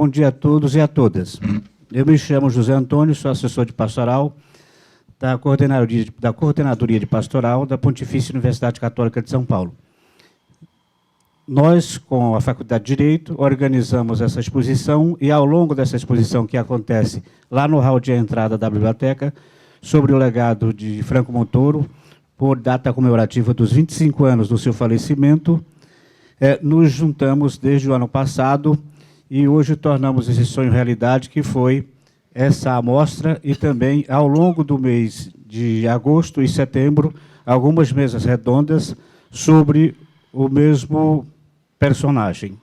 Bom dia a todos e a todas. Eu me chamo José Antônio, sou assessor de pastoral da Coordenadoria de Pastoral da Pontifícia Universidade Católica de São Paulo. Nós, com a Faculdade de Direito, organizamos essa exposição e, ao longo dessa exposição que acontece lá no hall de entrada da biblioteca, sobre o legado de Franco Montoro, por data comemorativa dos 25 anos do seu falecimento, nos juntamos desde o ano passado e hoje tornamos esse sonho realidade, que foi essa amostra, e também, ao longo do mês de agosto e setembro, algumas mesas redondas sobre o mesmo personagem.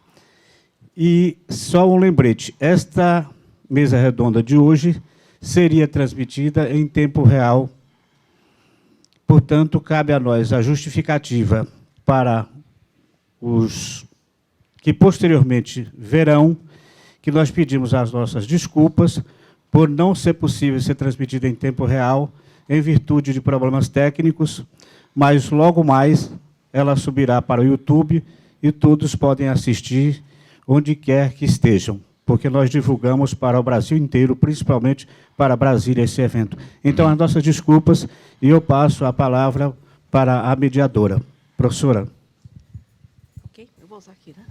E só um lembrete, esta mesa redonda de hoje seria transmitida em tempo real, portanto, cabe a nós a justificativa para os que posteriormente verão, que nós pedimos as nossas desculpas por não ser possível ser transmitida em tempo real, em virtude de problemas técnicos, mas logo mais ela subirá para o YouTube e todos podem assistir onde quer que estejam, porque nós divulgamos para o Brasil inteiro, principalmente para Brasília, esse evento. Então, as nossas desculpas, e eu passo a palavra para a mediadora. Professora. Ok, eu vou usar aqui, né?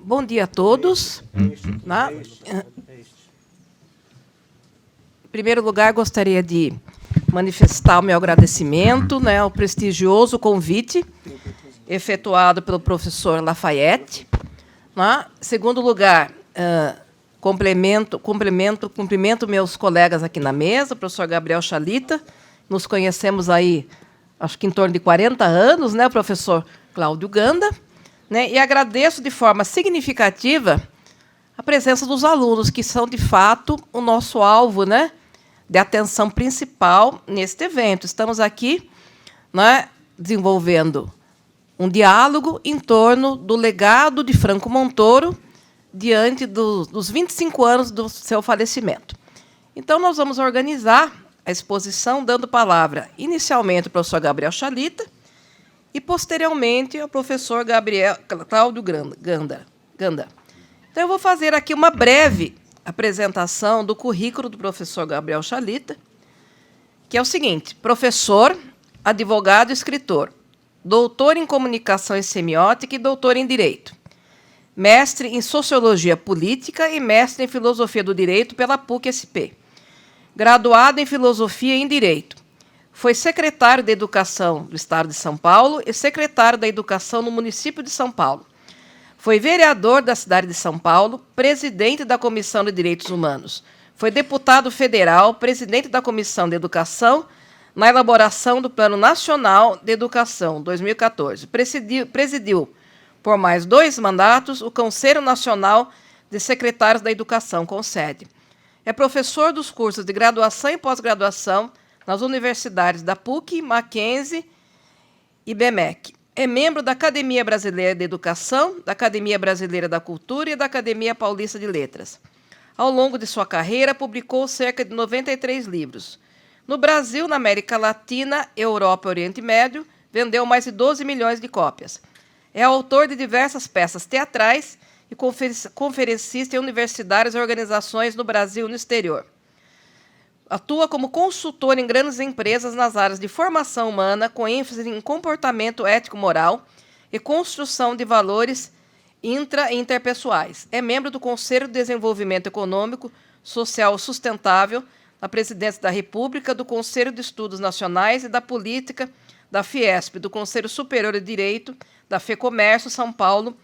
Bom dia a todos. Em primeiro lugar, gostaria de manifestar o meu agradecimento, né, ao prestigioso convite efetuado pelo professor Lafayette. Né? Em segundo lugar, cumprimento meus colegas aqui na mesa, o professor Gabriel Chalita. Nos conhecemos aí, acho que em torno de 40 anos, né, o professor Cláudio Ganda. Né, e agradeço de forma significativa a presença dos alunos, que são, de fato, o nosso alvo, né, de atenção principal neste evento. Estamos aqui, né, desenvolvendo um diálogo em torno do legado de Franco Montoro diante dos 25 anos do seu falecimento. Então, nós vamos organizar a exposição dando palavra inicialmente ao professor Gabriel Chalita e, posteriormente, ao professor Cláudio Ganda. Então, eu vou fazer aqui uma breve apresentação do currículo do professor Gabriel Chalita, que é o seguinte: professor, advogado e escritor, doutor em comunicação e semiótica e doutor em direito, mestre em sociologia política e mestre em filosofia do direito pela PUC-SP, graduado em filosofia e em direito. Foi secretário da Educação do Estado de São Paulo e secretário da Educação no município de São Paulo. Foi vereador da cidade de São Paulo, presidente da Comissão de Direitos Humanos. Foi deputado federal, presidente da Comissão de Educação, na elaboração do Plano Nacional de Educação, 2014. Presidiu, por mais 2 mandatos, o Conselho Nacional de Secretários da Educação, CONSED. É professor dos cursos de graduação e pós-graduação nas universidades da PUC, Mackenzie e BMEC. É membro da Academia Brasileira de Educação, da Academia Brasileira da Cultura e da Academia Paulista de Letras. Ao longo de sua carreira, publicou cerca de 93 livros. No Brasil, na América Latina, Europa e Oriente Médio, vendeu mais de 12 milhões de cópias. É autor de diversas peças teatrais e conferencista em universidades e organizações no Brasil e no exterior. Atua como consultor em grandes empresas nas áreas de formação humana, com ênfase em comportamento ético-moral e construção de valores intra- e interpessoais. É membro do Conselho de Desenvolvimento Econômico, Social e Sustentável, da Presidência da República, do Conselho de Estudos Nacionais e da Política, da Fiesp, do Conselho Superior de Direito, da FEComércio São Paulo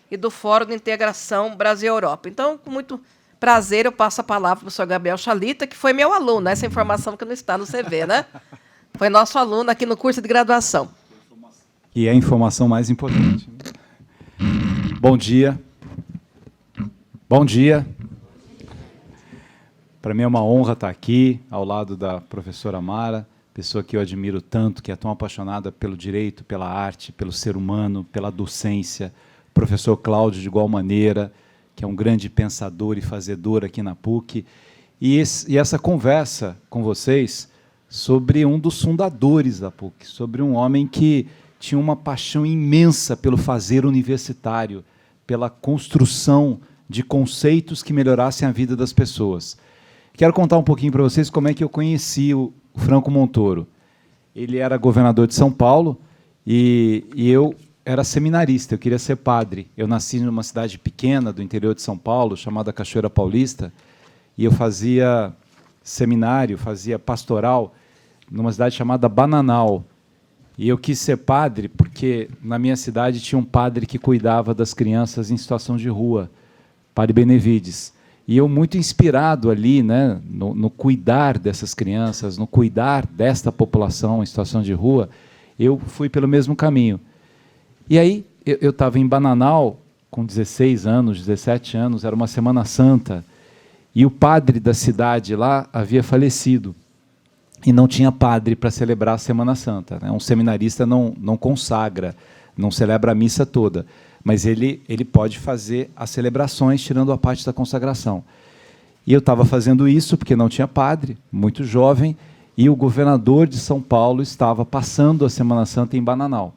e do Fórum de Integração Brasil-Europa. Então, com muito prazer, eu passo a palavra para o professor Gabriel Chalita, que foi meu aluno, essa informação que não está no CV, né? Foi nosso aluno aqui no curso de graduação. E é a informação mais importante. Bom dia. Bom dia. Para mim é uma honra estar aqui, ao lado da professora Mara, pessoa que eu admiro tanto, que é tão apaixonada pelo direito, pela arte, pelo ser humano, pela docência. O professor Cláudio, de igual maneira, que é um grande pensador e fazedor aqui na PUC. E essa conversa com vocês sobre um dos fundadores da PUC, sobre um homem que tinha uma paixão imensa pelo fazer universitário, pela construção de conceitos que melhorassem a vida das pessoas. Quero contar um pouquinho para vocês como é que eu conheci o Franco Montoro. Ele era governador de São Paulo e eu era seminarista, eu queria ser padre. Eu nasci numa cidade pequena do interior de São Paulo, chamada Cachoeira Paulista, e eu fazia seminário, fazia pastoral numa cidade chamada Bananal. E eu quis ser padre porque na minha cidade tinha um padre que cuidava das crianças em situação de rua, Padre Benevides. E eu, muito inspirado ali, né, no cuidar dessas crianças, no cuidar desta população em situação de rua, eu fui pelo mesmo caminho. E aí eu estava em Bananal, com 16 anos, 17 anos, era uma Semana Santa, e o padre da cidade lá havia falecido. E não tinha padre para celebrar a Semana Santa, né? Um seminarista não consagra, não celebra a missa toda, mas ele pode fazer as celebrações, tirando a parte da consagração. E eu estava fazendo isso porque não tinha padre, muito jovem, e o governador de São Paulo estava passando a Semana Santa em Bananal.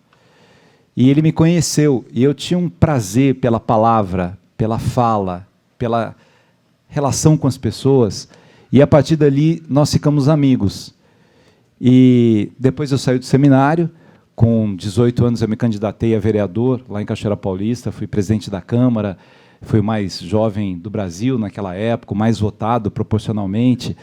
E ele me conheceu, e eu tinha um prazer pela palavra, pela fala, pela relação com as pessoas, e a partir dali nós ficamos amigos. E depois eu saí do seminário, com 18 anos eu me candidatei a vereador lá em Cachoeira Paulista, fui presidente da Câmara, fui o mais jovem do Brasil naquela época, o mais votado proporcionalmente,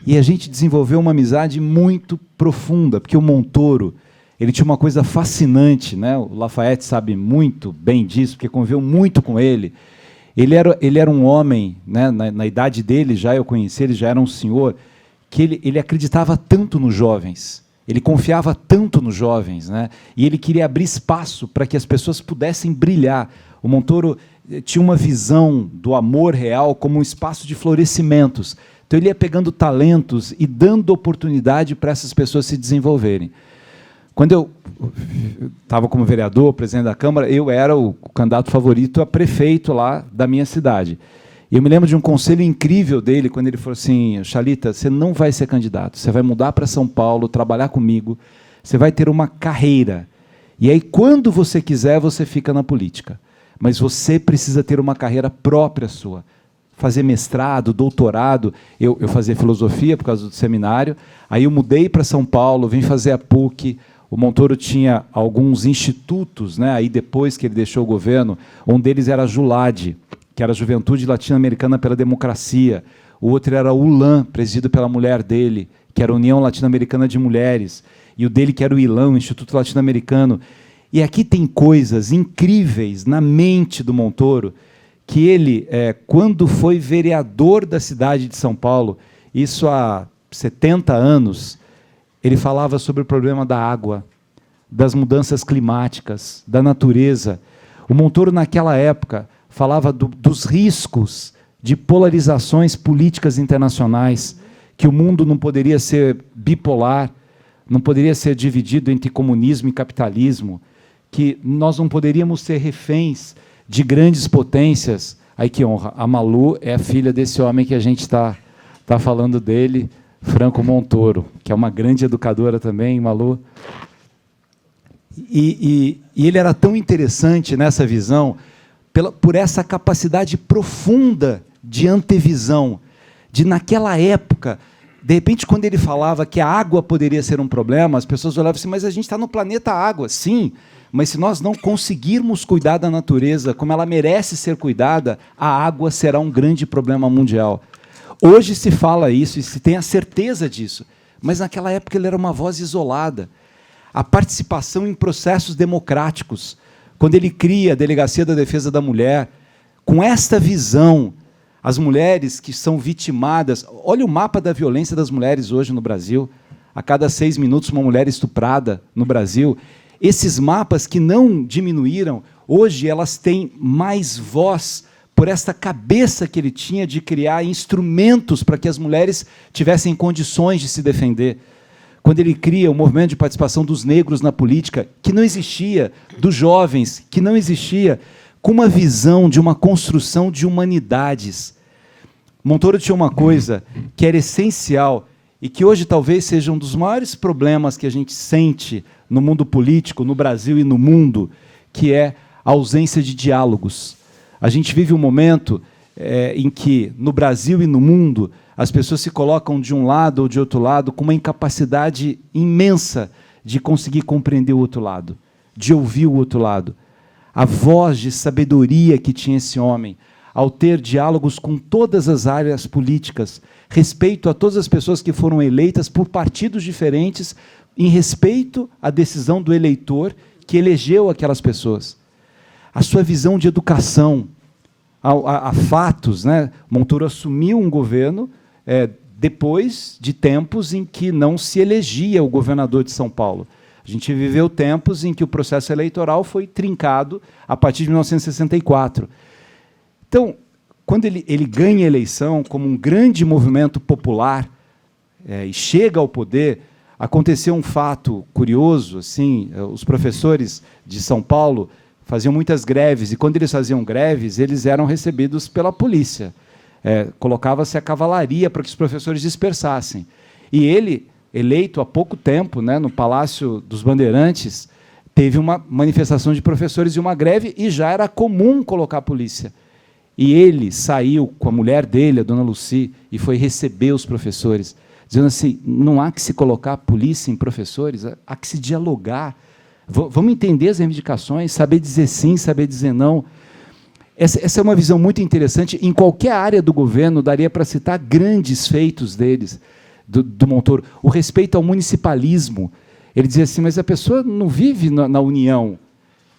e a gente desenvolveu uma amizade muito profunda, porque o Montoro, ele tinha uma coisa fascinante, né? O Lafayette sabe muito bem disso, porque conviveu muito com ele. Ele era um homem, né? Na idade dele, já eu conheci, ele já era um senhor, que ele acreditava tanto nos jovens, ele confiava tanto nos jovens, né? E ele queria abrir espaço para que as pessoas pudessem brilhar. O Montoro tinha uma visão do amor real como um espaço de florescimentos. Então ele ia pegando talentos e dando oportunidade para essas pessoas se desenvolverem. Quando eu estava como vereador, presidente da Câmara, eu era o candidato favorito a prefeito lá da minha cidade. E eu me lembro de um conselho incrível dele, quando ele falou assim: Chalita, você não vai ser candidato, você vai mudar para São Paulo, trabalhar comigo, você vai ter uma carreira. E aí, quando você quiser, você fica na política. Mas você precisa ter uma carreira própria sua. Fazer mestrado, doutorado. Eu fazia filosofia por causa do seminário, aí eu mudei para São Paulo, vim fazer a PUC. O Montoro tinha alguns institutos, né, aí depois que ele deixou o governo, um deles era a JULAD, que era a Juventude Latino-Americana pela Democracia. O outro era o ULAM, presidido pela mulher dele, que era a União Latino-Americana de Mulheres. E o dele, que era o ILAM, o Instituto Latino-Americano. E aqui tem coisas incríveis na mente do Montoro, que ele, quando foi vereador da cidade de São Paulo, isso há 70 anos, ele falava sobre o problema da água, das mudanças climáticas, da natureza. O Montoro, naquela época, falava dos riscos de polarizações políticas internacionais, que o mundo não poderia ser bipolar, não poderia ser dividido entre comunismo e capitalismo, que nós não poderíamos ser reféns de grandes potências. Ai, que honra! A Malu é a filha desse homem que a gente está falando dele, Franco Montoro, que é uma grande educadora também, Malu. E ele era tão interessante nessa visão, por essa capacidade profunda de antevisão, de naquela época, de repente, quando ele falava que a água poderia ser um problema, as pessoas olhavam assim: mas a gente está no planeta água. Sim, mas se nós não conseguirmos cuidar da natureza como ela merece ser cuidada, a água será um grande problema mundial. Hoje se fala isso e se tem a certeza disso, mas naquela época ele era uma voz isolada. A participação em processos democráticos, quando ele cria a Delegacia da Defesa da Mulher, com esta visão, as mulheres que são vitimadas, olha o mapa da violência das mulheres hoje no Brasil, a cada 6 minutos uma mulher estuprada no Brasil. Esses mapas que não diminuíram, hoje elas têm mais voz por esta cabeça que ele tinha de criar instrumentos para que as mulheres tivessem condições de se defender. Quando ele cria o movimento de participação dos negros na política, que não existia, dos jovens, que não existia, com uma visão de uma construção de humanidades. Montoro tinha uma coisa que era essencial e que hoje talvez seja um dos maiores problemas que a gente sente no mundo político, no Brasil e no mundo, que é a ausência de diálogos. A gente vive um momento em que, no Brasil e no mundo, as pessoas se colocam de um lado ou de outro lado com uma incapacidade imensa de conseguir compreender o outro lado, de ouvir o outro lado. A voz de sabedoria que tinha esse homem, ao ter diálogos com todas as áreas políticas, respeito a todas as pessoas que foram eleitas por partidos diferentes, em respeito à decisão do eleitor que elegeu aquelas pessoas. A sua visão de educação, a fatos, né? Montoro assumiu um governo depois de tempos em que não se elegia o governador de São Paulo. A gente viveu tempos em que o processo eleitoral foi trincado a partir de 1964. Então, quando ele ganha a eleição como um grande movimento popular e chega ao poder, aconteceu um fato curioso, assim, os professores de São Paulo faziam muitas greves, e quando eles faziam greves, eles eram recebidos pela polícia. Colocava-se a cavalaria para que os professores dispersassem. E ele, eleito há pouco tempo, né, no Palácio dos Bandeirantes, teve uma manifestação de professores e uma greve, e já era comum colocar a polícia. E ele saiu com a mulher dele, a dona Lucy, e foi receber os professores, dizendo assim, não há que se colocar a polícia em professores, há que se dialogar. Vamos entender as reivindicações, saber dizer sim, saber dizer não. Essa é uma visão muito interessante. Em qualquer área do governo, daria para citar grandes feitos deles, do Montoro. O respeito ao municipalismo. Ele dizia assim, mas a pessoa não vive na União,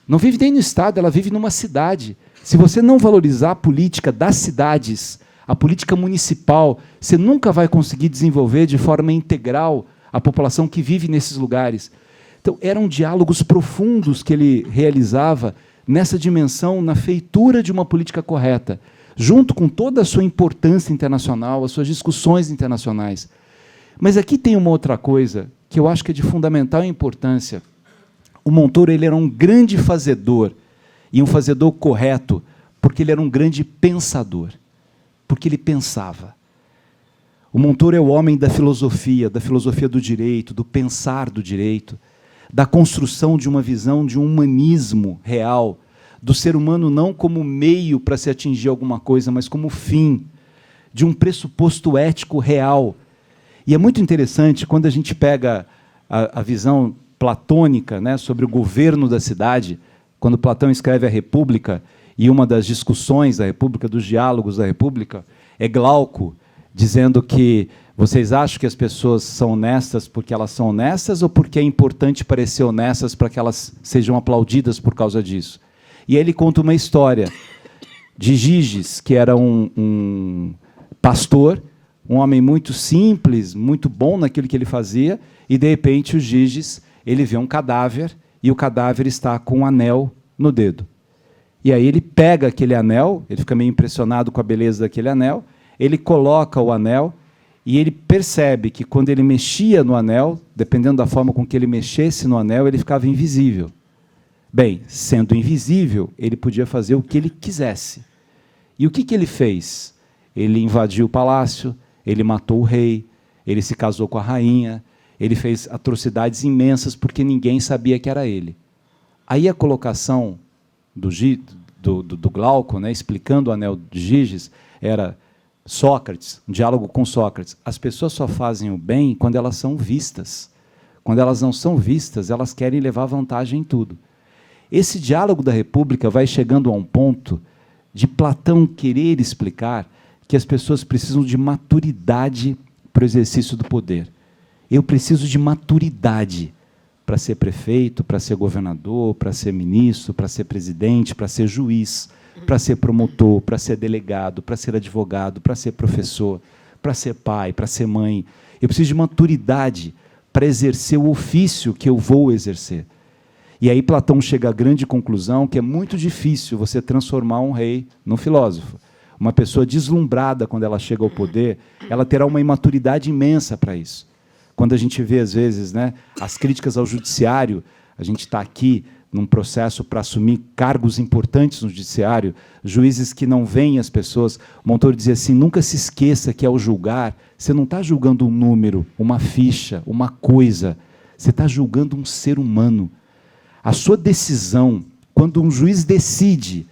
não vive nem no Estado, ela vive numa cidade. Se você não valorizar a política das cidades, a política municipal, você nunca vai conseguir desenvolver de forma integral a população que vive nesses lugares. Então, eram diálogos profundos que ele realizava nessa dimensão, na feitura de uma política correta, junto com toda a sua importância internacional, as suas discussões internacionais. Mas aqui tem uma outra coisa que eu acho que é de fundamental importância. O Montoro ele era um grande fazedor, e um fazedor correto, porque ele era um grande pensador, porque ele pensava. O Montoro é o homem da filosofia do direito, do pensar do direito, da construção de uma visão de um humanismo real, do ser humano não como meio para se atingir alguma coisa, mas como fim, de um pressuposto ético real. E é muito interessante, quando a gente pega a visão platônica, né, sobre o governo da cidade, quando Platão escreve a República, e uma das discussões da República, dos diálogos da República, é Glauco, dizendo que vocês acham que as pessoas são honestas porque elas são honestas ou porque é importante parecer honestas para que elas sejam aplaudidas por causa disso? E aí ele conta uma história de Giges, que era um pastor, um homem muito simples, muito bom naquilo que ele fazia, e, de repente, o Giges ele vê um cadáver, e o cadáver está com um anel no dedo. E aí ele pega aquele anel, ele fica meio impressionado com a beleza daquele anel, ele coloca o anel, e ele percebe que, quando ele mexia no anel, dependendo da forma com que ele mexesse no anel, ele ficava invisível. Bem, sendo invisível, ele podia fazer o que ele quisesse. E o que ele fez? Ele invadiu o palácio, ele matou o rei, ele se casou com a rainha, ele fez atrocidades imensas porque ninguém sabia que era ele. Aí a colocação do Glauco, né, explicando o anel de Giges, era Sócrates, um diálogo com Sócrates. As pessoas só fazem o bem quando elas são vistas. Quando elas não são vistas, elas querem levar vantagem em tudo. Esse diálogo da República vai chegando a um ponto de Platão querer explicar que as pessoas precisam de maturidade para o exercício do poder. Eu preciso de maturidade para ser prefeito, para ser governador, para ser ministro, para ser presidente, para ser juiz, para ser promotor, para ser delegado, para ser advogado, para ser professor, para ser pai, para ser mãe. Eu preciso de maturidade para exercer o ofício que eu vou exercer. E aí Platão chega à grande conclusão que é muito difícil você transformar um rei num filósofo. Uma pessoa deslumbrada, quando ela chega ao poder, ela terá uma imaturidade imensa para isso. Quando a gente vê, às vezes, né, as críticas ao judiciário, a gente está aqui num processo para assumir cargos importantes no judiciário, juízes que não veem as pessoas. Montoro dizia assim, nunca se esqueça que, ao julgar, você não está julgando um número, uma ficha, uma coisa, você está julgando um ser humano. A sua decisão, quando um juiz decide,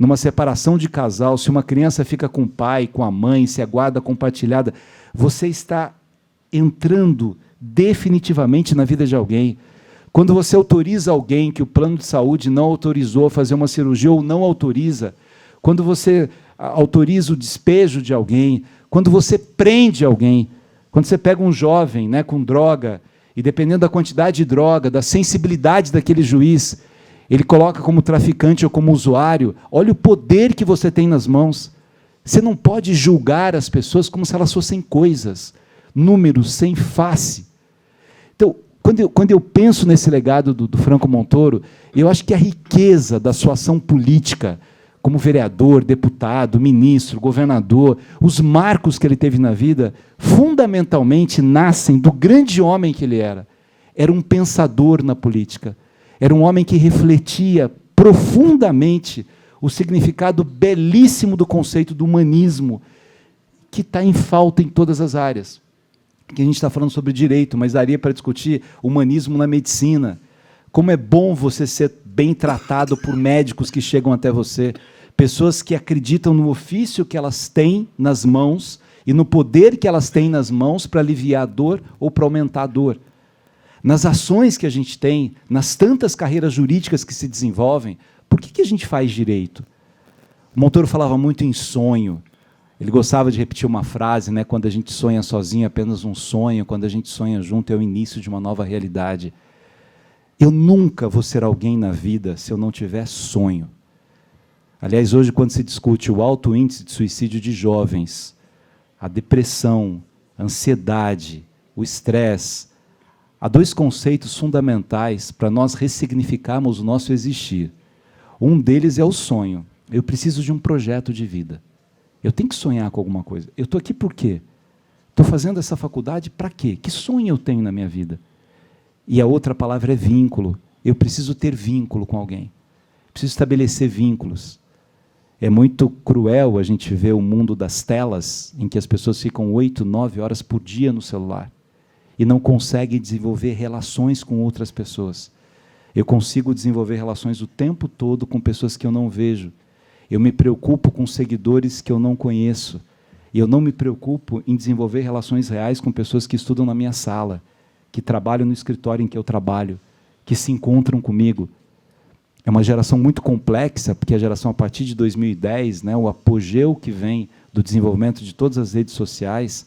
numa separação de casal, se uma criança fica com o pai, com a mãe, se é guarda compartilhada, você está entrando definitivamente na vida de alguém. Quando você autoriza alguém que o plano de saúde não autorizou a fazer uma cirurgia ou não autoriza, quando você autoriza o despejo de alguém, quando você prende alguém, quando você pega um jovem, né, com droga, e dependendo da quantidade de droga, da sensibilidade daquele juiz, ele coloca como traficante ou como usuário, olha o poder que você tem nas mãos. Você não pode julgar as pessoas como se elas fossem coisas, números sem face. Então, quando eu penso nesse legado do Franco Montoro, eu acho que a riqueza da sua ação política, como vereador, deputado, ministro, governador, os marcos que ele teve na vida, fundamentalmente nascem do grande homem que ele era. Era um pensador na política. Era um homem que refletia profundamente o significado belíssimo do conceito do humanismo, que está em falta em todas as áreas. Que a gente está falando sobre direito, mas daria para discutir humanismo na medicina. Como é bom você ser bem tratado por médicos que chegam até você, pessoas que acreditam no ofício que elas têm nas mãos e no poder que elas têm nas mãos para aliviar a dor ou para aumentar a dor. Nas ações que a gente tem, nas tantas carreiras jurídicas que se desenvolvem, por que a gente faz direito? O Montoro falava muito em sonho. Ele gostava de repetir uma frase, né, quando a gente sonha sozinho é apenas um sonho, quando a gente sonha junto é o início de uma nova realidade. Eu nunca vou ser alguém na vida se eu não tiver sonho. Aliás, hoje, quando se discute o alto índice de suicídio de jovens, a depressão, a ansiedade, o estresse, há dois conceitos fundamentais para nós ressignificarmos o nosso existir. Um deles é o sonho. Eu preciso de um projeto de vida. Eu tenho que sonhar com alguma coisa. Eu estou aqui por quê? Estou fazendo essa faculdade para quê? Que sonho eu tenho na minha vida? E a outra palavra é vínculo. Eu preciso ter vínculo com alguém. Preciso estabelecer vínculos. É muito cruel a gente ver o mundo das telas, em que as pessoas ficam 8, 9 horas por dia no celular e não conseguem desenvolver relações com outras pessoas. Eu consigo desenvolver relações o tempo todo com pessoas que eu não vejo. Eu me preocupo com seguidores que eu não conheço. E eu não me preocupo em desenvolver relações reais com pessoas que estudam na minha sala, que trabalham no escritório em que eu trabalho, que se encontram comigo. É uma geração muito complexa, porque a geração a partir de 2010, né, o apogeu que vem do desenvolvimento de todas as redes sociais,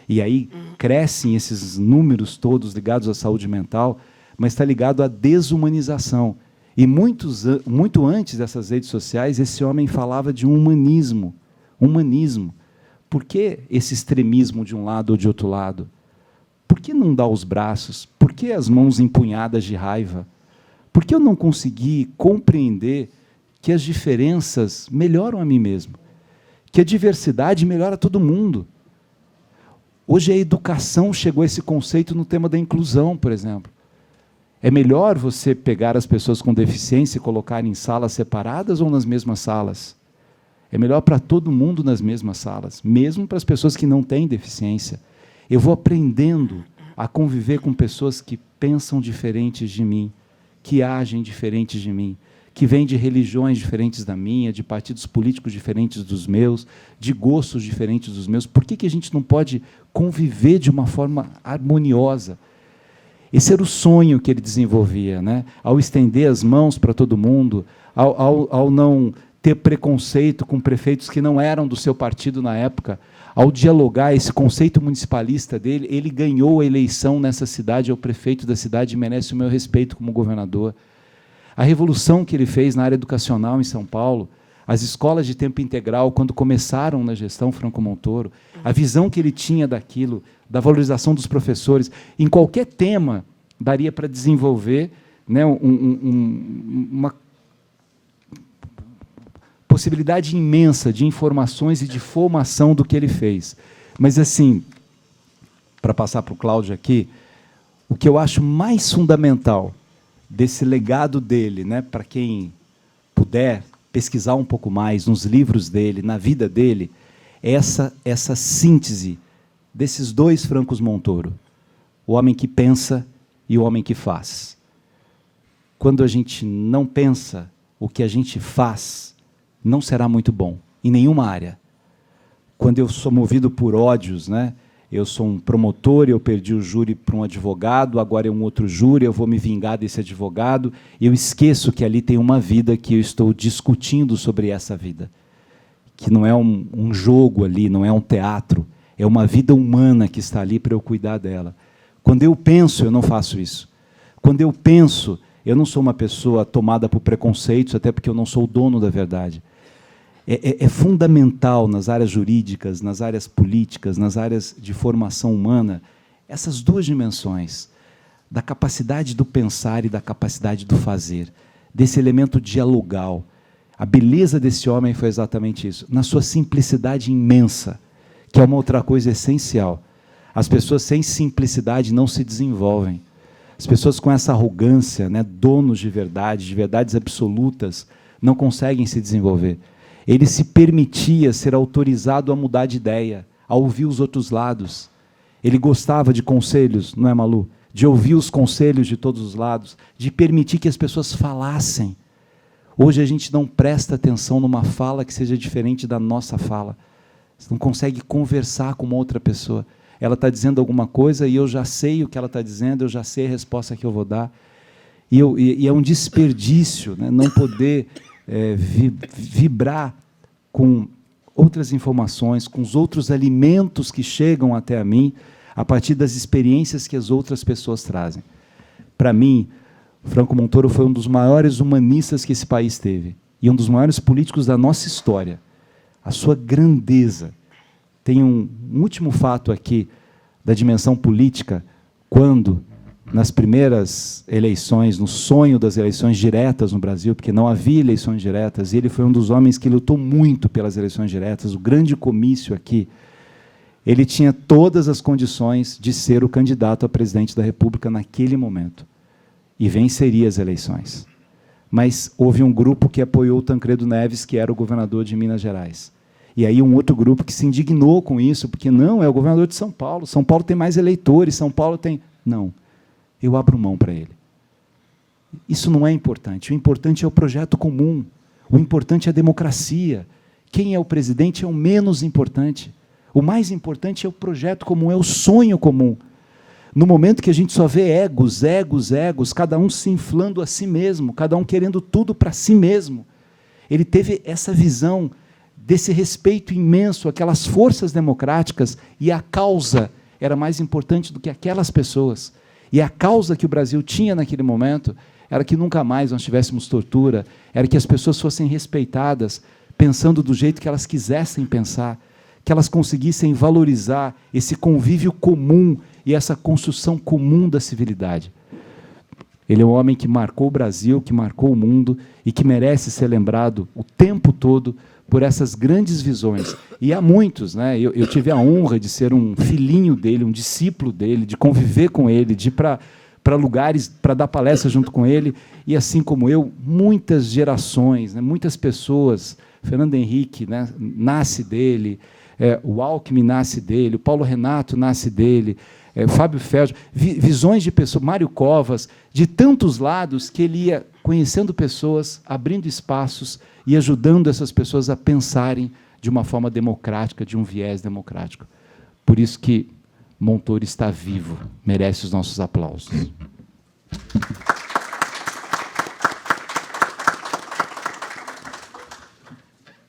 e aí crescem esses números todos ligados à saúde mental, mas está ligado à desumanização. E muito antes dessas redes sociais, esse homem falava de um humanismo. Humanismo. Por que esse extremismo de um lado ou de outro lado? Por que não dar os braços? Por que as mãos empunhadas de raiva? Por que eu não consegui compreender que as diferenças melhoram a mim mesmo? Que a diversidade melhora todo mundo? Hoje a educação chegou a esse conceito no tema da inclusão, por exemplo. É melhor você pegar as pessoas com deficiência e colocar em salas separadas ou nas mesmas salas? É melhor para todo mundo nas mesmas salas, mesmo para as pessoas que não têm deficiência. Eu vou aprendendo a conviver com pessoas que pensam diferentes de mim, que agem diferentes de mim, que vêm de religiões diferentes da minha, de partidos políticos diferentes dos meus, de gostos diferentes dos meus. Por que a gente não pode conviver de uma forma harmoniosa? Esse era o sonho que ele desenvolvia, né? Ao estender as mãos para todo mundo, ao não ter preconceito com prefeitos que não eram do seu partido na época, ao dialogar esse conceito municipalista dele, ele ganhou a eleição nessa cidade, é o prefeito da cidade e merece o meu respeito como governador. A revolução que ele fez na área educacional em São Paulo, as escolas de tempo integral, quando começaram na gestão Franco Montoro, a visão que ele tinha daquilo, da valorização dos professores, em qualquer tema, daria para desenvolver, né, uma possibilidade imensa de informações e de formação do que ele fez. Mas, assim, para passar para o Cláudio aqui, o que eu acho mais fundamental desse legado dele, né, para quem puder pesquisar um pouco mais nos livros dele, na vida dele, é essa síntese desses dois Francos Montoro, o homem que pensa e o homem que faz. Quando a gente não pensa, o que a gente faz não será muito bom, em nenhuma área. Quando eu sou movido por ódios, né? Eu sou um promotor, eu perdi o júri para um advogado, agora é um outro júri, eu vou me vingar desse advogado, e eu esqueço que ali tem uma vida que eu estou discutindo sobre essa vida. Que não é um jogo ali, não é um teatro, é uma vida humana que está ali para eu cuidar dela. Quando eu penso, eu não faço isso. Quando eu penso, eu não sou uma pessoa tomada por preconceitos, até porque eu não sou o dono da verdade. É fundamental nas áreas jurídicas, nas áreas políticas, nas áreas de formação humana, essas duas dimensões, da capacidade do pensar e da capacidade do fazer, desse elemento dialogal. A beleza desse homem foi exatamente isso, na sua simplicidade imensa, que é uma outra coisa essencial. As pessoas sem simplicidade não se desenvolvem. As pessoas com essa arrogância, né, donos de verdades absolutas, não conseguem se desenvolver. Ele se permitia ser autorizado a mudar de ideia, a ouvir os outros lados. Ele gostava de conselhos, não é, Malu? De ouvir os conselhos de todos os lados, de permitir que as pessoas falassem. Hoje a gente não presta atenção numa fala que seja diferente da nossa fala. Você não consegue conversar com uma outra pessoa. Ela está dizendo alguma coisa e eu já sei o que ela está dizendo, eu já sei a resposta que eu vou dar. E é um desperdício, né, não poder vibrar com outras informações, com os outros alimentos que chegam até a mim, a partir das experiências que as outras pessoas trazem. Para mim, Franco Montoro foi um dos maiores humanistas que esse país teve, e um dos maiores políticos da nossa história. A sua grandeza. Tem um último fato aqui da dimensão política, quando, nas primeiras eleições, no sonho das eleições diretas no Brasil, porque não havia eleições diretas, e ele foi um dos homens que lutou muito pelas eleições diretas, o grande comício aqui, ele tinha todas as condições de ser o candidato a presidente da República naquele momento, e venceria as eleições. Mas houve um grupo que apoiou o Tancredo Neves, que era o governador de Minas Gerais. E aí um outro grupo que se indignou com isso, porque não, é o governador de São Paulo tem mais eleitores, São Paulo tem... Não, eu abro mão para ele. Isso não é importante, o importante é o projeto comum, o importante é a democracia. Quem é o presidente é o menos importante. O mais importante é o projeto comum, é o sonho comum. No momento que a gente só vê egos, cada um se inflando a si mesmo, cada um querendo tudo para si mesmo, ele teve essa visão desse respeito imenso àquelas forças democráticas, e a causa era mais importante do que aquelas pessoas. E a causa que o Brasil tinha naquele momento era que nunca mais nós tivéssemos tortura, era que as pessoas fossem respeitadas, pensando do jeito que elas quisessem pensar, que elas conseguissem valorizar esse convívio comum e essa construção comum da civilidade. Ele é um homem que marcou o Brasil, que marcou o mundo, e que merece ser lembrado o tempo todo por essas grandes visões. E há muitos, né? Eu tive a honra de ser um filhinho dele, um discípulo dele, de conviver com ele, de ir para lugares, para dar palestra junto com ele, e assim como eu, muitas gerações, né? Muitas pessoas, Fernando Henrique, né? Nasce dele, o Alckmin nasce dele, o Paulo Renato nasce dele, Fábio Ferro, visões de pessoas, Mário Covas, de tantos lados que ele ia conhecendo pessoas, abrindo espaços e ajudando essas pessoas a pensarem de uma forma democrática, de um viés democrático. Por isso que Montoro está vivo, merece os nossos aplausos.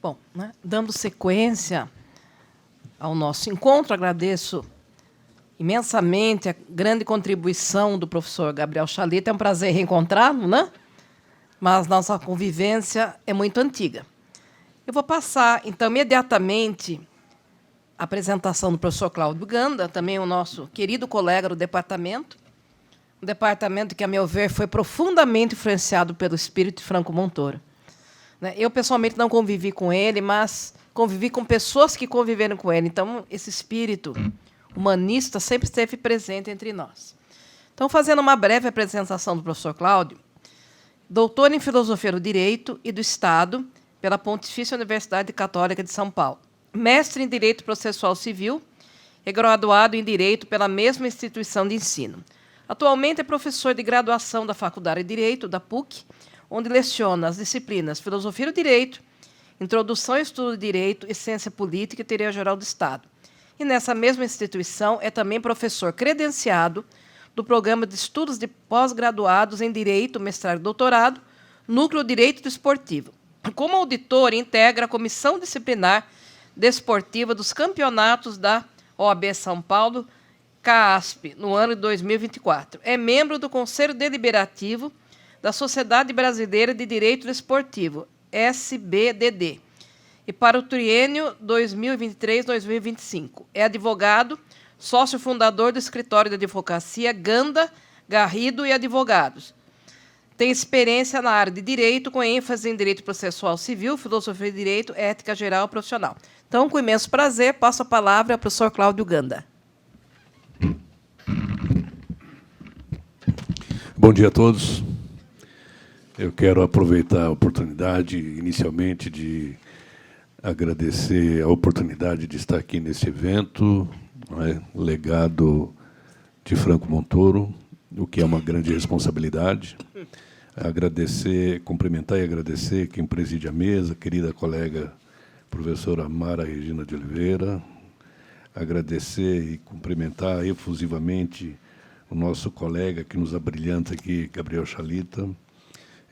Bom, né, dando sequência ao nosso encontro, agradeço imensamente a grande contribuição do professor Gabriel Chalita. É um prazer reencontrá-lo, né? Mas nossa convivência é muito antiga. Eu vou passar, então, imediatamente a apresentação do professor Cláudio Ganda, também o nosso querido colega do departamento, um departamento que, a meu ver, foi profundamente influenciado pelo espírito de Franco Montoro. Eu, pessoalmente, não convivi com ele, mas convivi com pessoas que conviveram com ele. Então, esse espírito humanista sempre esteve presente entre nós. Então, fazendo uma breve apresentação do professor Cláudio, doutor em Filosofia do Direito e do Estado pela Pontifícia Universidade Católica de São Paulo, mestre em Direito Processual Civil e graduado em Direito pela mesma instituição de ensino. Atualmente é professor de graduação da Faculdade de Direito, da PUC, onde leciona as disciplinas Filosofia do Direito, Introdução ao Estudo de Direito e Ciência Política e Teoria-Geral do Estado. E nessa mesma instituição é também professor credenciado do Programa de Estudos de Pós-Graduados em Direito, Mestrado e Doutorado, Núcleo Direito Desportivo. Como auditor, integra a Comissão Disciplinar Desportiva dos Campeonatos da OAB São Paulo, CAASP, no ano de 2024. É membro do Conselho Deliberativo da Sociedade Brasileira de Direito Desportivo, SBDD, e para o triênio 2023-2025. É advogado, sócio fundador do escritório de advocacia Ganda, Garrido e Advogados. Tem experiência na área de direito, com ênfase em direito processual civil, filosofia de direito, ética geral e profissional. Então, com imenso prazer, passo a palavra ao professor Cláudio Ganda. Bom dia a todos. Eu quero aproveitar a oportunidade, inicialmente, de agradecer a oportunidade de estar aqui nesse evento, legado de Franco Montoro, o que é uma grande responsabilidade. Cumprimentar e agradecer quem preside a mesa, querida colega professora Mara Regina de Oliveira, agradecer e cumprimentar efusivamente o nosso colega que nos abrilhanta aqui, Gabriel Chalita,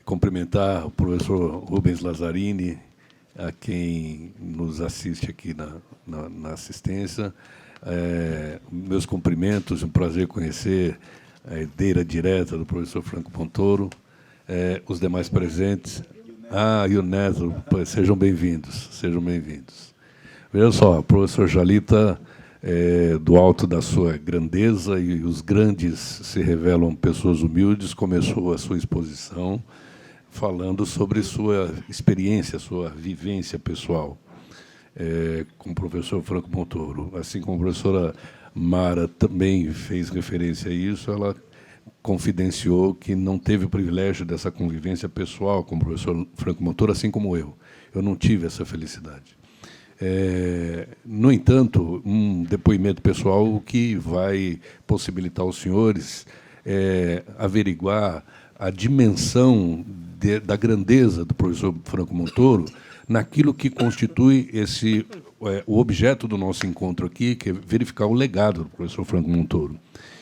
cumprimentar o professor Rubens Lazzarini, a quem nos assiste aqui na assistência. Meus cumprimentos, um prazer conhecer a herdeira direta do professor Franco Montoro, os demais presentes. E o Neto, sejam bem-vindos, sejam bem-vindos. Veja só, o professor Chalita, do alto da sua grandeza, e os grandes se revelam pessoas humildes, começou a sua exposição falando sobre sua experiência, sua vivência pessoal com o professor Franco Montoro. Assim como a professora Mara também fez referência a isso, ela confidenciou que não teve o privilégio dessa convivência pessoal com o professor Franco Montoro, assim como eu. Eu não tive essa felicidade. No entanto, um depoimento pessoal que vai possibilitar aos senhores averiguar a dimensão da grandeza do professor Franco Montoro naquilo que constitui o objeto do nosso encontro aqui, que é verificar o legado do professor Franco Montoro.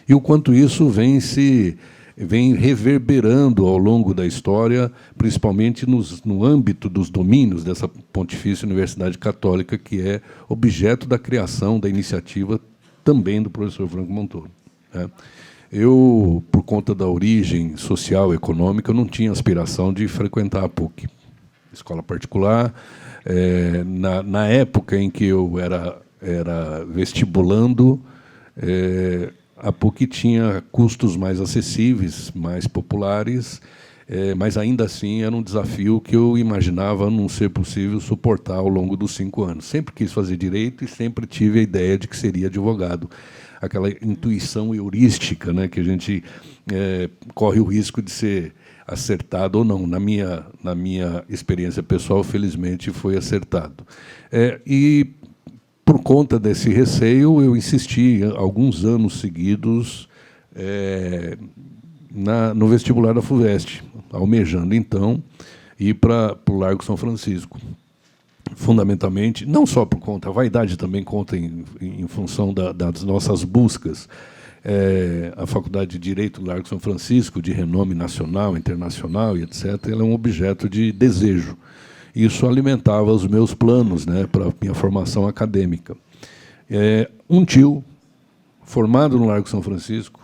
E o quanto isso vem reverberando ao longo da história, principalmente no âmbito dos domínios dessa Pontifícia Universidade Católica, que é objeto da criação da iniciativa também do professor Franco Montoro. Eu, por conta da origem social e econômica, eu não tinha aspiração de frequentar a PUC, escola particular. Na época em que eu era vestibulando, a PUC tinha custos mais acessíveis, mais populares, mas ainda assim era um desafio que eu imaginava não ser possível suportar ao longo dos 5 anos. Sempre quis fazer direito e sempre tive a ideia de que seria advogado. Aquela intuição heurística, né, que a gente corre o risco de ser acertado ou não. Na minha experiência pessoal, felizmente, foi acertado. E, por conta desse receio, eu insisti alguns anos seguidos no vestibular da FUVEST, almejando, então, ir para o Largo São Francisco. Fundamentalmente, não só por conta, a vaidade também conta em função das nossas buscas. A Faculdade de Direito do Largo São Francisco, de renome nacional, internacional e etc., ela é um objeto de desejo. Isso alimentava os meus planos, né, para a minha formação acadêmica. Um tio, formado no Largo São Francisco,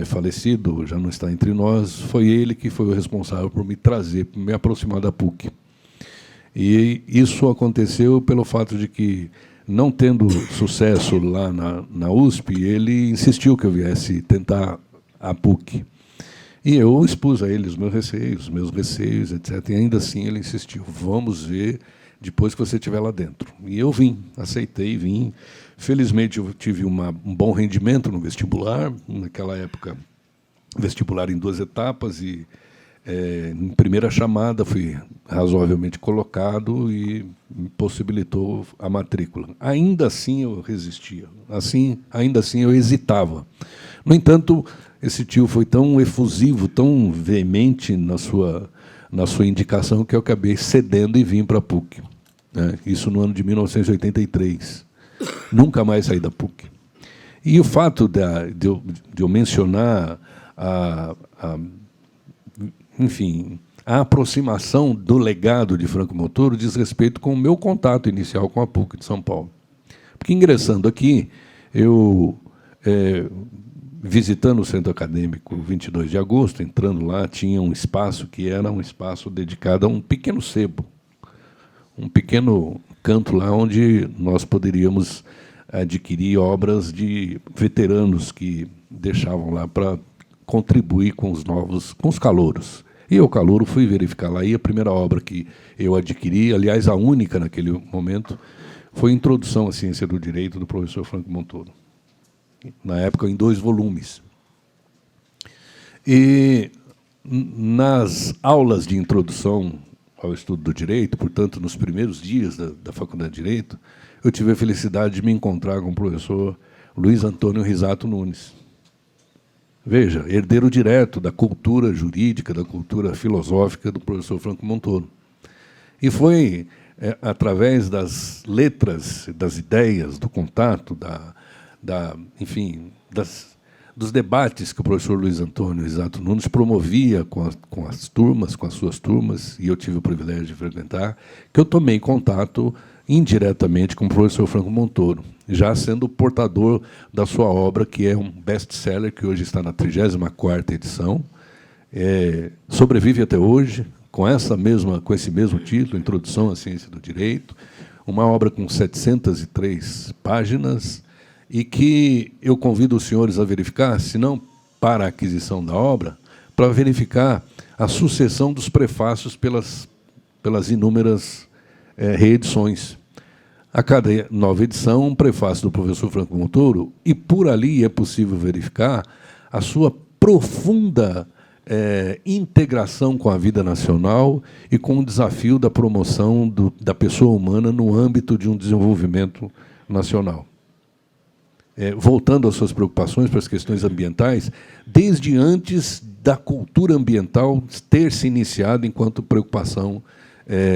falecido, já não está entre nós, foi ele que foi o responsável por me trazer, por me aproximar da PUC. E isso aconteceu pelo fato de que, não tendo sucesso lá na USP, ele insistiu que eu viesse tentar a PUC. E eu expus a ele os meus receios, etc. E ainda assim ele insistiu, vamos ver depois que você estiver lá dentro. E eu vim, aceitei, vim. Felizmente eu tive um bom rendimento no vestibular, naquela época, vestibular em 2 etapas, e em primeira chamada fui razoavelmente colocado e me possibilitou a matrícula. Ainda assim eu resistia, ainda assim eu hesitava. No entanto, esse tio foi tão efusivo, tão veemente na sua na sua indicação, que eu acabei cedendo e vim para a PUC. Né? Isso no ano de 1983. Nunca mais saí da PUC. E o fato de eu mencionar enfim, a aproximação do legado de Franco Montoro diz respeito com o meu contato inicial com a PUC de São Paulo. Porque, ingressando aqui, eu, visitando o Centro Acadêmico 22 de agosto, entrando lá, tinha um espaço que era um espaço dedicado a um pequeno sebo, um pequeno canto lá onde nós poderíamos adquirir obras de veteranos que deixavam lá para contribuir com os novos, com os calouros. E eu, calouro, fui verificar lá, e a primeira obra que eu adquiri, aliás, a única naquele momento, foi Introdução à Ciência do Direito, do professor Franco Montoro. Na época, em 2 volumes. E nas aulas de introdução ao estudo do direito, portanto, nos primeiros dias da Faculdade de Direito, eu tive a felicidade de me encontrar com o professor Luiz Antônio Risato Nunes. Veja, herdeiro direto da cultura jurídica, da cultura filosófica do professor Franco Montoro. E foi através das letras, das ideias, do contato, enfim, dos debates que o professor Luiz Antônio Risato Nunes promovia com as turmas, com as suas turmas, e eu tive o privilégio de frequentar, que eu tomei contato indiretamente com o professor Franco Montoro, já sendo portador da sua obra, que é um best-seller, que hoje está na 34ª edição, sobrevive até hoje, com esse mesmo título, Introdução à Ciência do Direito, uma obra com 703 páginas, e que eu convido os senhores a verificar, se não para a aquisição da obra, para verificar a sucessão dos prefácios pelas inúmeras reedições. A cada nova edição, um prefácio do professor Franco Montoro, e por ali é possível verificar a sua profunda integração com a vida nacional e com o desafio da promoção da pessoa humana no âmbito de um desenvolvimento nacional. Voltando às suas preocupações para as questões ambientais, desde antes da cultura ambiental ter se iniciado enquanto preocupação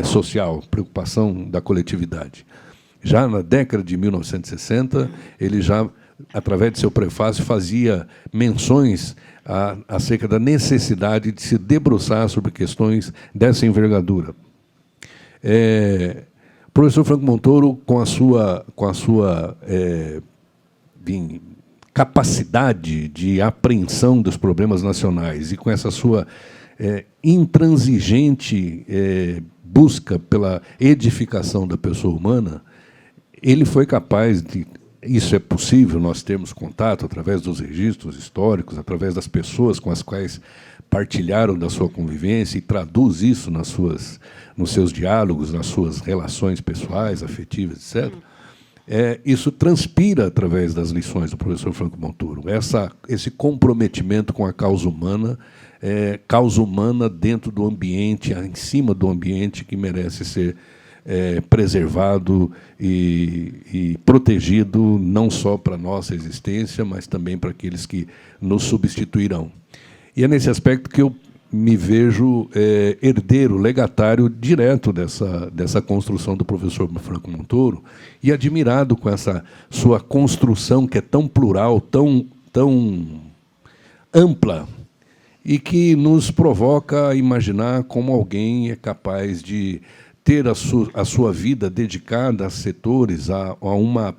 social, preocupação da coletividade. Já na década de 1960, ele já, através de seu prefácio, fazia menções acerca da necessidade de se debruçar sobre questões dessa envergadura. O professor Franco Montoro, com a sua capacidade de apreensão dos problemas nacionais e com essa sua intransigente busca pela edificação da pessoa humana, ele foi capaz de... Isso é possível, nós termos contato através dos registros históricos, através das pessoas com as quais partilharam da sua convivência e traduz isso nos seus diálogos, nas suas relações pessoais, afetivas, etc. Isso transpira através das lições do professor Franco Montoro. Esse comprometimento com a causa humana dentro do ambiente, em cima do ambiente, que merece ser preservado e protegido, não só para a nossa existência, mas também para aqueles que nos substituirão. E é nesse aspecto que eu me vejo herdeiro, legatário direto dessa construção do professor Franco Montoro, e admirado com essa sua construção, que é tão plural, tão ampla, e que nos provoca a imaginar como alguém é capaz de ter a sua vida dedicada a setores, a uma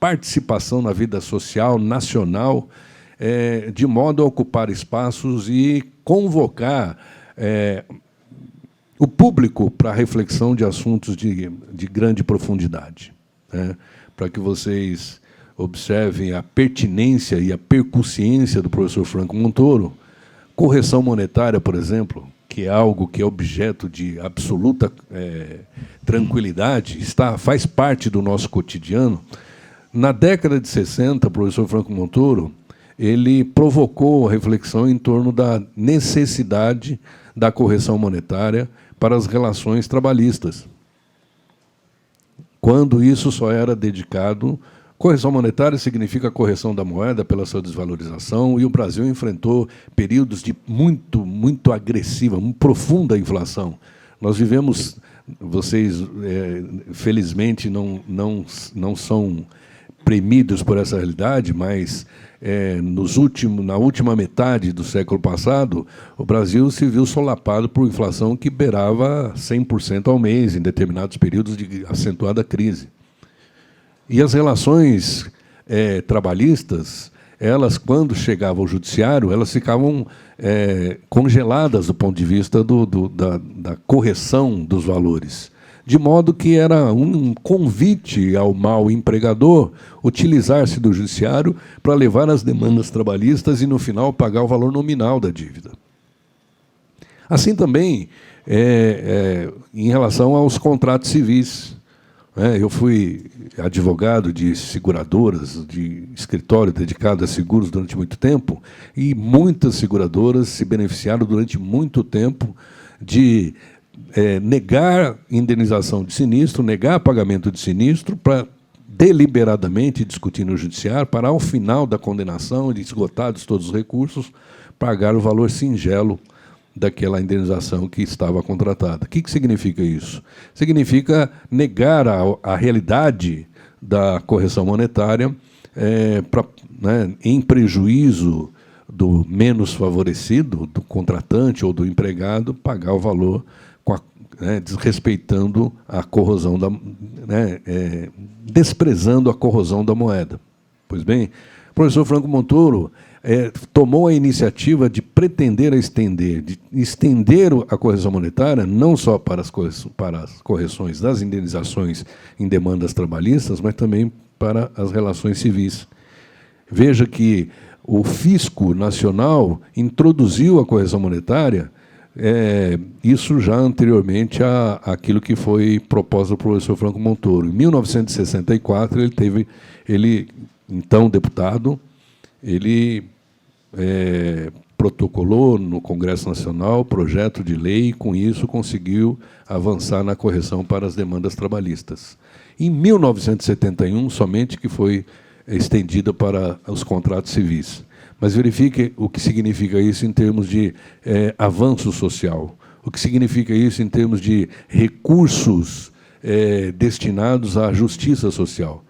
participação na vida social nacional, de modo a ocupar espaços e convocar o público para a reflexão de assuntos de grande profundidade, né? Para que vocês observem a pertinência e a percussiência do professor Franco Montoro. Correção monetária, por exemplo, que é algo que é objeto de absoluta tranquilidade, faz parte do nosso cotidiano. Na década de 60, o professor Franco Montoro ele provocou a reflexão em torno da necessidade da correção monetária para as relações trabalhistas, quando isso só era dedicado Correção monetária significa a correção da moeda pela sua desvalorização, e o Brasil enfrentou períodos de muito agressiva, muito profunda inflação. Nós vivemos, vocês felizmente não são premidos por essa realidade, mas na última metade do século passado, o Brasil se viu solapado por inflação que beirava 100% ao mês, em determinados períodos de acentuada crise. E as relações trabalhistas, elas, quando chegavam ao judiciário, elas ficavam congeladas do ponto de vista da correção dos valores. De modo que era um convite ao mau empregador utilizar-se do judiciário para levar as demandas trabalhistas e, no final, pagar o valor nominal da dívida. Assim também, em relação aos contratos civis. Eu fui advogado de seguradoras, de escritório dedicado a seguros durante muito tempo, e muitas seguradoras se beneficiaram durante muito tempo de negar indenização de sinistro, negar pagamento de sinistro, para deliberadamente discutir no judiciário, para, ao final da condenação, esgotados todos os recursos, pagar o valor singelo daquela indenização que estava contratada. O que significa isso? Significa negar a realidade da correção monetária em prejuízo do menos favorecido, do contratante ou do empregado, pagar o valor desrespeitando a corrosão desprezando a corrosão da moeda. Pois bem, o professor Franco Montoro tomou a iniciativa de pretender estender a correção monetária não só para as correções das indenizações em demandas trabalhistas, mas também para as relações civis. Veja que o fisco nacional introduziu a correção monetária, isso já anteriormente àquilo que foi proposto pelo professor Franco Montoro. Em 1964, ele então deputado, ele protocolou no Congresso Nacional projeto de lei e, com isso, conseguiu avançar na correção para as demandas trabalhistas. Em 1971, somente que foi estendida para os contratos civis. Mas verifique o que significa isso em termos de avanço social, o que significa isso em termos de recursos destinados à justiça social.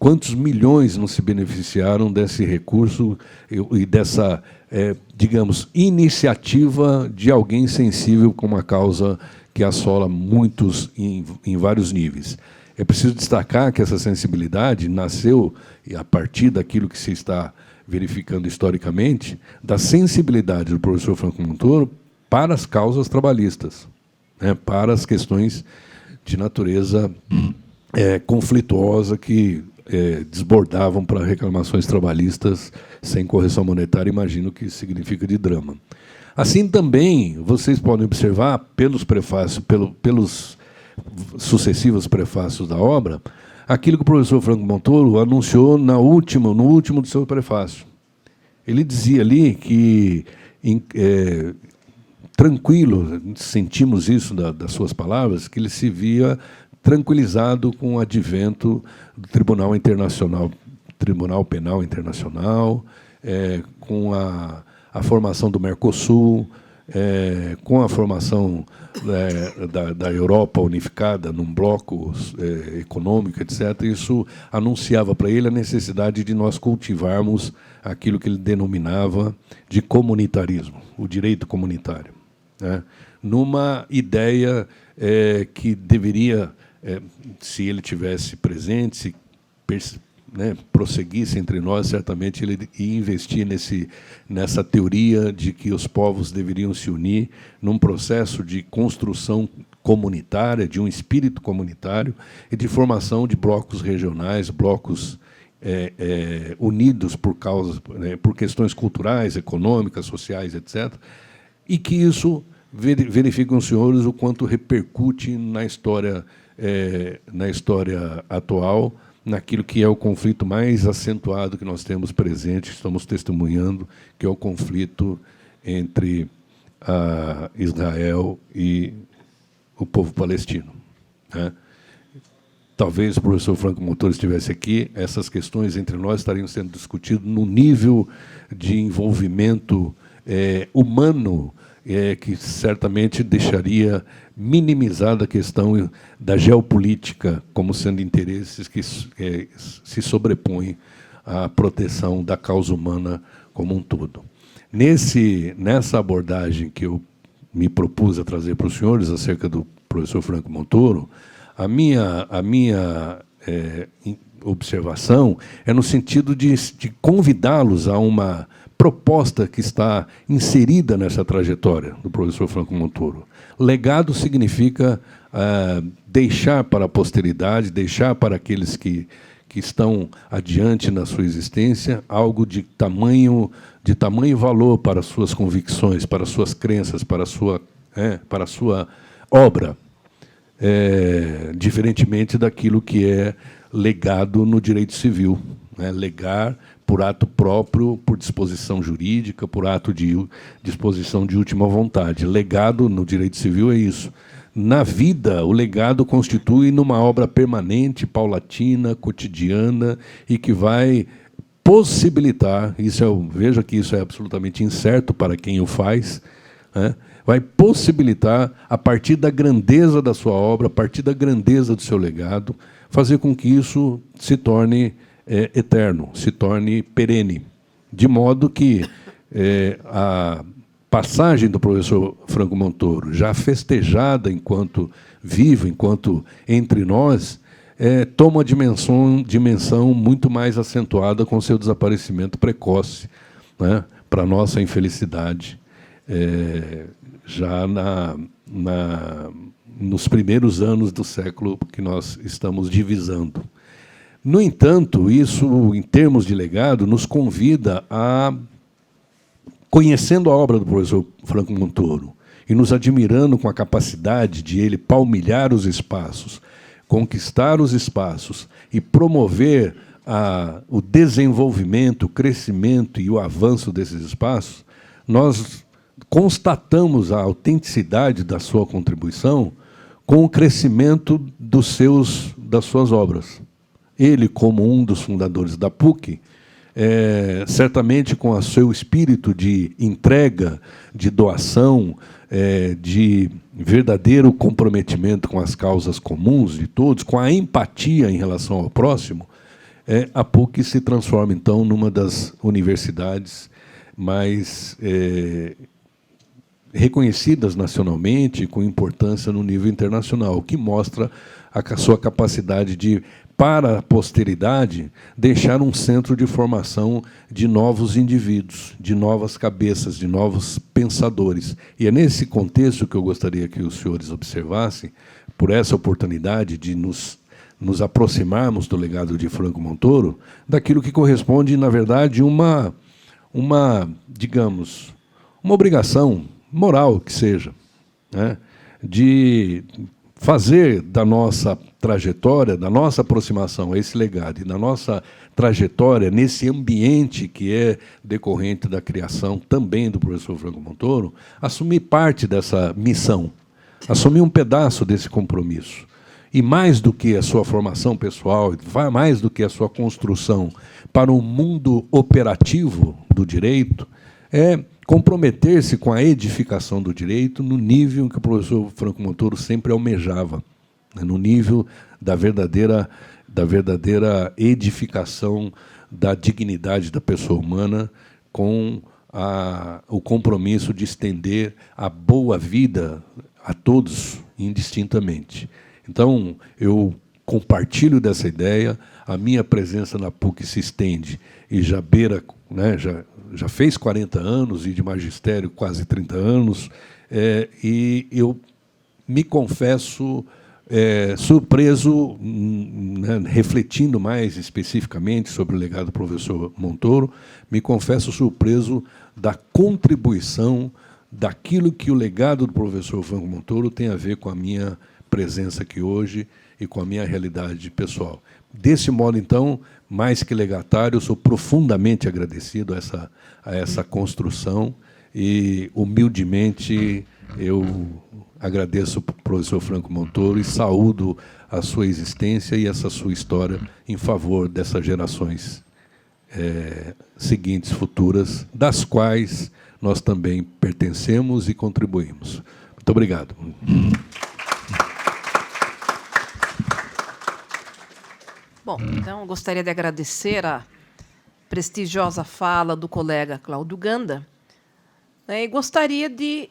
Quantos milhões não se beneficiaram desse recurso e dessa, digamos, iniciativa de alguém sensível com uma causa que assola muitos em vários níveis. É preciso destacar que essa sensibilidade nasceu, a partir daquilo que se está verificando historicamente, da sensibilidade do professor Franco Montoro para as causas trabalhistas, para as questões de natureza conflituosa que desbordavam para reclamações trabalhistas sem correção monetária. Imagino que significa de drama. Assim também, vocês podem observar, pelos prefácios, pelos sucessivos prefácios da obra, aquilo que o professor Franco Montoro anunciou no último do seu prefácio. Ele dizia ali que, tranquilo, sentimos isso das suas palavras, que ele se via tranquilizado com o advento do Tribunal Penal Internacional, com a formação do Mercosul, com a formação da Europa unificada num bloco econômico, etc. Isso anunciava para ele a necessidade de nós cultivarmos aquilo que ele denominava de comunitarismo, o direito comunitário, numa ideia que deveria, se ele tivesse presente, se prosseguisse entre nós, certamente ele ia investir nessa teoria de que os povos deveriam se unir num processo de construção comunitária, de um espírito comunitário e de formação de blocos regionais, blocos unidos por questões culturais, econômicas, sociais, etc. E que isso, verificam os senhores, o quanto repercute na história atual, naquilo que é o conflito mais acentuado que nós temos presente, estamos testemunhando, que é o conflito entre Israel e o povo palestino. talvez o professor Franco Montoro estivesse aqui, essas questões entre nós estariam sendo discutidas no nível de envolvimento humano, que certamente deixaria minimizada a questão da geopolítica como sendo interesses que se sobrepõem à proteção da causa humana como um todo. Nessa abordagem que eu me propus a trazer para os senhores acerca do professor Franco Montoro, a minha observação é no sentido de convidá-los a uma proposta que está inserida nessa trajetória do professor Franco Montoro. Legado significa deixar para a posteridade, deixar para aqueles que estão adiante na sua existência algo de tamanho valor para as suas convicções, para as suas crenças, para a sua obra, diferentemente daquilo que é legado no direito civil, né? Legar por ato próprio, por disposição jurídica, por ato de disposição de última vontade. Legado no direito civil é isso. Na vida, o legado constitui numa obra permanente, paulatina, cotidiana, e que vai possibilitar, veja que isso é absolutamente incerto para quem o faz, né? Vai possibilitar, a partir da grandeza da sua obra, a partir da grandeza do seu legado, fazer com que isso se torne eterno, se torne perene. De modo que a passagem do professor Franco Montoro, já festejada enquanto vivo, enquanto entre nós, toma uma dimensão muito mais acentuada com seu desaparecimento precoce, né, para a nossa infelicidade, já nos primeiros anos do século que nós estamos divisando. No entanto, isso, em termos de legado, nos convida a, conhecendo a obra do professor Franco Montoro e nos admirando com a capacidade de ele palmilhar os espaços, conquistar os espaços e promover o desenvolvimento, o crescimento e o avanço desses espaços, nós constatamos a autenticidade da sua contribuição com o crescimento das suas obras. Ele, como um dos fundadores da PUC, certamente com o seu espírito de entrega, de doação, de verdadeiro comprometimento com as causas comuns de todos, com a empatia em relação ao próximo, a PUC se transforma, então, numa das universidades mais reconhecidas nacionalmente, com importância no nível internacional, o que mostra a sua capacidade de, para a posteridade, deixar um centro de formação de novos indivíduos, de novas cabeças, de novos pensadores. E é nesse contexto que eu gostaria que os senhores observassem, por essa oportunidade de nos aproximarmos do legado de Franco Montoro, daquilo que corresponde, na verdade, digamos, uma obrigação moral que seja, né, de fazer da nossa trajetória, da nossa aproximação a esse legado e da nossa trajetória nesse ambiente que é decorrente da criação também do professor Franco Montoro, assumir parte dessa missão, assumir um pedaço desse compromisso. E mais do que a sua formação pessoal, mais do que a sua construção para um mundo operativo do direito, comprometer-se com a edificação do direito no nível em que o professor Franco Montoro sempre almejava, né, no nível da verdadeira edificação da dignidade da pessoa humana, com o compromisso de estender a boa vida a todos indistintamente. Então, eu compartilho dessa ideia, a minha presença na PUC se estende e já beira, né, já fez 40 anos e de magistério quase 30 anos, e eu me confesso surpreso, né, refletindo mais especificamente sobre o legado do professor Montoro, me confesso surpreso da contribuição daquilo que o legado do professor Franco Montoro tem a ver com a minha presença aqui hoje e com a minha realidade pessoal. Desse modo, então, mais que legatário, eu sou profundamente agradecido a essa construção e, humildemente, eu agradeço ao professor Franco Montoro e saúdo a sua existência e essa sua história em favor dessas gerações seguintes, futuras, das quais nós também pertencemos e contribuímos. Muito obrigado. Bom, então, gostaria de agradecer a prestigiosa fala do colega Cláudio Ganda, né, e gostaria de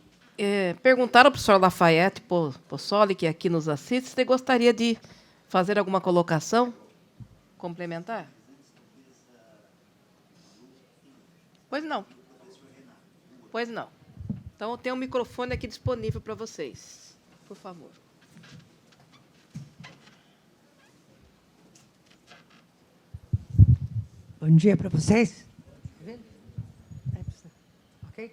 perguntar ao professor Lafayette Possoli, que aqui nos assiste, se gostaria de fazer alguma colocação complementar? Pois não. Pois não. Então, eu tenho um microfone aqui disponível para vocês. Por favor. Bom dia para vocês. Ok?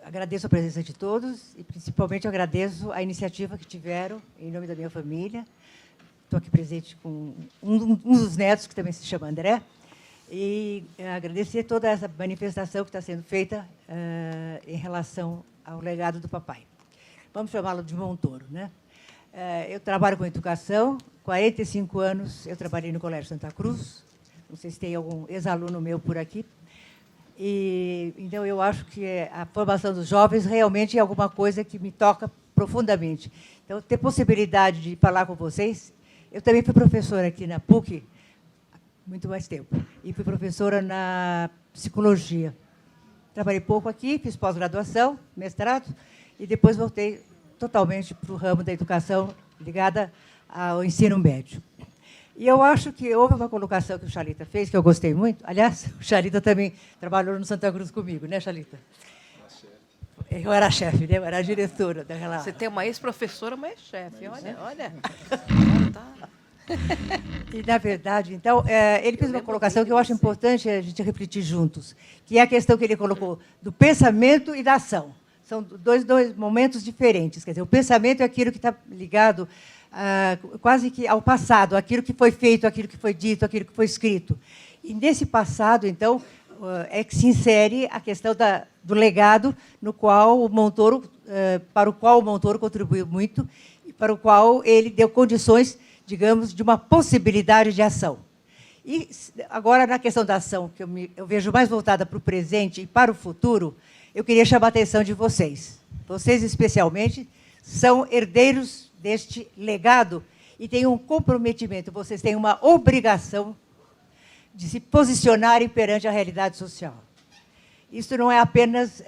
Agradeço a presença de todos e, principalmente, agradeço a iniciativa que tiveram em nome da minha família. Estou aqui presente com um dos netos, que também se chama André, e agradecer toda essa manifestação que está sendo feita em relação ao legado do papai. Vamos chamá-lo de Montoro, né? Eu trabalho com educação, 45 anos eu trabalhei no Colégio Santa Cruz, não sei se tem algum ex-aluno meu por aqui, e então eu acho que a formação dos jovens realmente é alguma coisa que me toca profundamente. Então, ter possibilidade de falar com vocês, eu também fui professora aqui na PUC, muito mais tempo, e fui professora na psicologia. Trabalhei pouco aqui, fiz pós-graduação, mestrado, e depois voltei totalmente para o ramo da educação ligada ao ensino médio. E eu acho que houve uma colocação que o Chalita fez, que eu gostei muito. Aliás, o Chalita também trabalhou no Santa Cruz comigo, né, Chalita? Eu era chefe, né? Eu era a diretora daquela... Você tem uma ex-professora, uma ex-chefe. Olha. Tá. E, na verdade, então, ele fez uma colocação que eu acho importante a gente refletir juntos, que é a questão que ele colocou do pensamento e da ação. São dois momentos diferentes. Quer dizer, o pensamento é aquilo que está ligado quase que ao passado, aquilo que foi feito, aquilo que foi dito, aquilo que foi escrito. E, nesse passado, então, é que se insere a questão do legado no qual o Montoro, para o qual o Montoro contribuiu muito e para o qual ele deu condições, digamos, de uma possibilidade de ação. E agora, na questão da ação, que eu vejo mais voltada para o presente e para o futuro, eu queria chamar a atenção de vocês. Vocês, especialmente, são herdeiros deste legado e têm um comprometimento, vocês têm uma obrigação de se posicionarem perante a realidade social. Isso não é apenas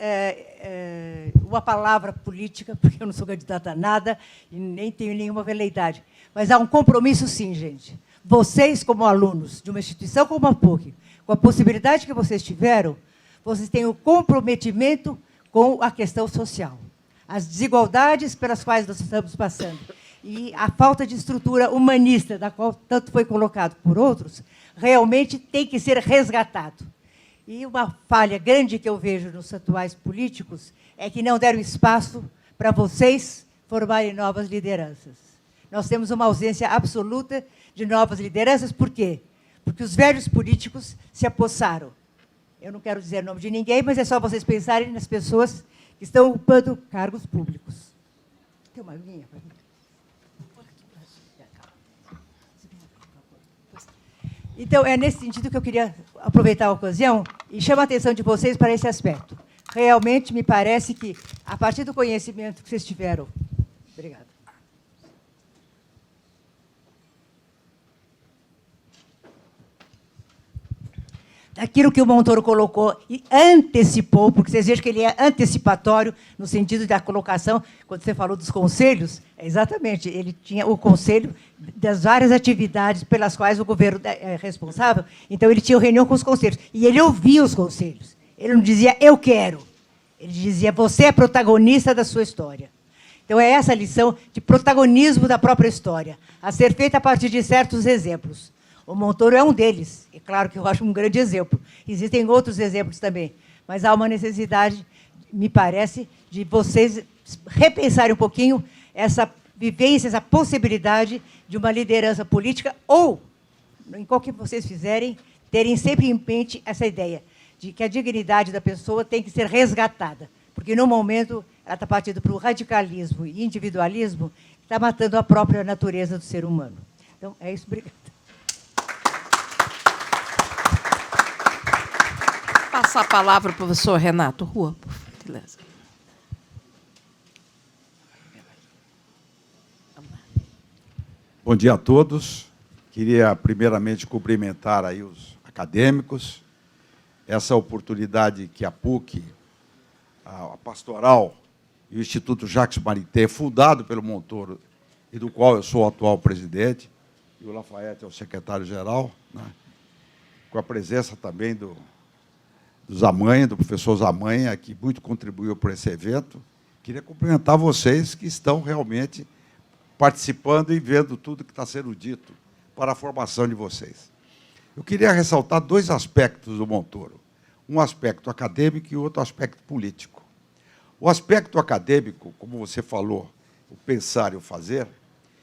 uma palavra política, porque eu não sou candidata a nada e nem tenho nenhuma veleidade, mas há um compromisso, sim, gente. Vocês, como alunos de uma instituição como a PUC, com a possibilidade que vocês tiveram, vocês têm o comprometimento com a questão social. As desigualdades pelas quais nós estamos passando e a falta de estrutura humanista, da qual tanto foi colocado por outros, realmente tem que ser resgatado. E uma falha grande que eu vejo nos atuais políticos é que não deram espaço para vocês formarem novas lideranças. Nós temos uma ausência absoluta de novas lideranças. Por quê? Porque os velhos políticos se apossaram. Eu não quero dizer o nome de ninguém, mas é só vocês pensarem nas pessoas que estão ocupando cargos públicos. Tem uma linha para mim? Então, é nesse sentido que eu queria aproveitar a ocasião e chamar a atenção de vocês para esse aspecto. Realmente, me parece que, a partir do conhecimento que vocês tiveram... Obrigada. Aquilo que o Montoro colocou e antecipou, porque vocês vejam que ele é antecipatório no sentido da colocação, quando você falou dos conselhos, exatamente, ele tinha o conselho das várias atividades pelas quais o governo é responsável, então ele tinha reunião com os conselhos, e ele ouvia os conselhos. Ele não dizia, eu quero. Ele dizia, você é protagonista da sua história. Então, é essa lição de protagonismo da própria história, a ser feita a partir de certos exemplos. O Montoro é um deles. É claro que eu acho um grande exemplo. Existem outros exemplos também. Mas há uma necessidade, me parece, de vocês repensarem um pouquinho essa vivência, essa possibilidade de uma liderança política ou, em qualquer que vocês fizerem, terem sempre em mente essa ideia de que a dignidade da pessoa tem que ser resgatada. Porque, no momento, ela está partindo para o radicalismo e individualismo está matando a própria natureza do ser humano. Então, é isso. Obrigada. Passar a palavra para o professor Renato Rua, por gentileza. Bom dia a todos. Queria, primeiramente, cumprimentar aí os acadêmicos, essa oportunidade que a PUC, a Pastoral e o Instituto Jacques Maritain, fundado pelo Montoro, e do qual eu sou o atual presidente, e o Lafayette é o secretário-geral, né, com a presença também do Zamanha, do professor Zamanha, que muito contribuiu para esse evento. Queria cumprimentar vocês que estão realmente participando e vendo tudo que está sendo dito para a formação de vocês. Eu queria ressaltar dois aspectos do Montoro, um aspecto acadêmico e outro aspecto político. O aspecto acadêmico, como você falou, o pensar e o fazer,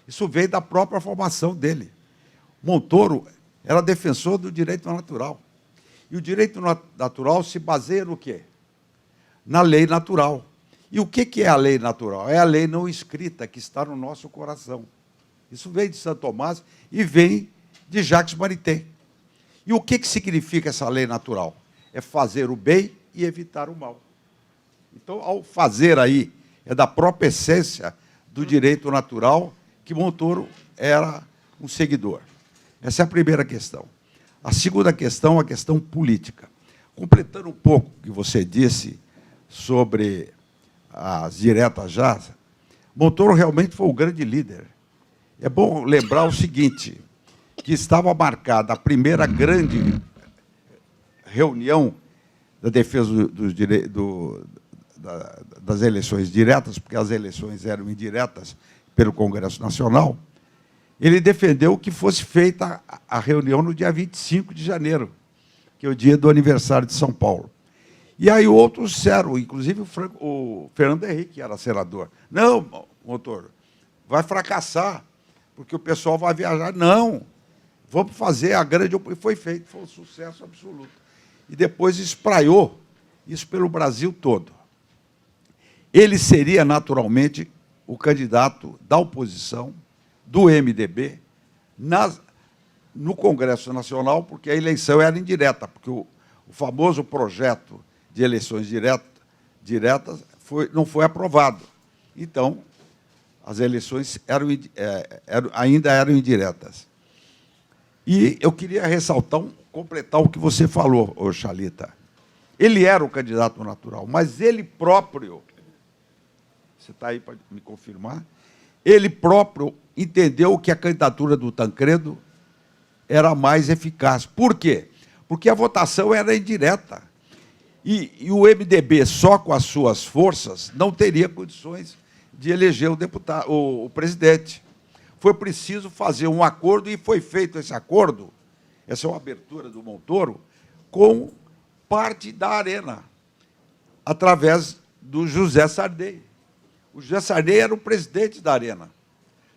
isso veio da própria formação dele. Montoro era defensor do direito natural. E o direito natural se baseia no quê? Na lei natural. E o que é a lei natural? É a lei não escrita que está no nosso coração. Isso vem de Santo Tomás e vem de Jacques Maritain. E o que significa essa lei natural? É fazer o bem e evitar o mal. Então, ao fazer aí, é da própria essência do direito natural que Montoro era um seguidor. Essa é a primeira questão. A segunda questão, a questão política. Completando um pouco o que você disse sobre as diretas já, Montoro realmente foi um grande líder. É bom lembrar o seguinte, que estava marcada a primeira grande reunião da defesa das eleições diretas, porque as eleições eram indiretas pelo Congresso Nacional. Ele defendeu que fosse feita a reunião no dia 25 de janeiro, que é o dia do aniversário de São Paulo. E aí outros disseram, inclusive o Fernando Henrique, que era senador, não, Montoro, vai fracassar, porque o pessoal vai viajar. Não, vamos fazer a grande... E foi feito, foi um sucesso absoluto. E depois espraiou isso pelo Brasil todo. Ele seria, naturalmente, o candidato da oposição, do MDB, no Congresso Nacional, porque a eleição era indireta, porque o famoso projeto de eleições diretas não foi aprovado. Então, as eleições ainda eram indiretas. E eu queria ressaltar, completar o que você falou, Chalita. Ele era o candidato natural, mas ele próprio, você está aí para me confirmar, ele próprio entendeu que a candidatura do Tancredo era mais eficaz. Por quê? Porque a votação era indireta. E o MDB, só com as suas forças, não teria condições de eleger o presidente. Foi preciso fazer um acordo, e foi feito esse acordo, essa é uma abertura do Montoro, com parte da Arena, através do José Sarney. O José Sarney era o presidente da Arena.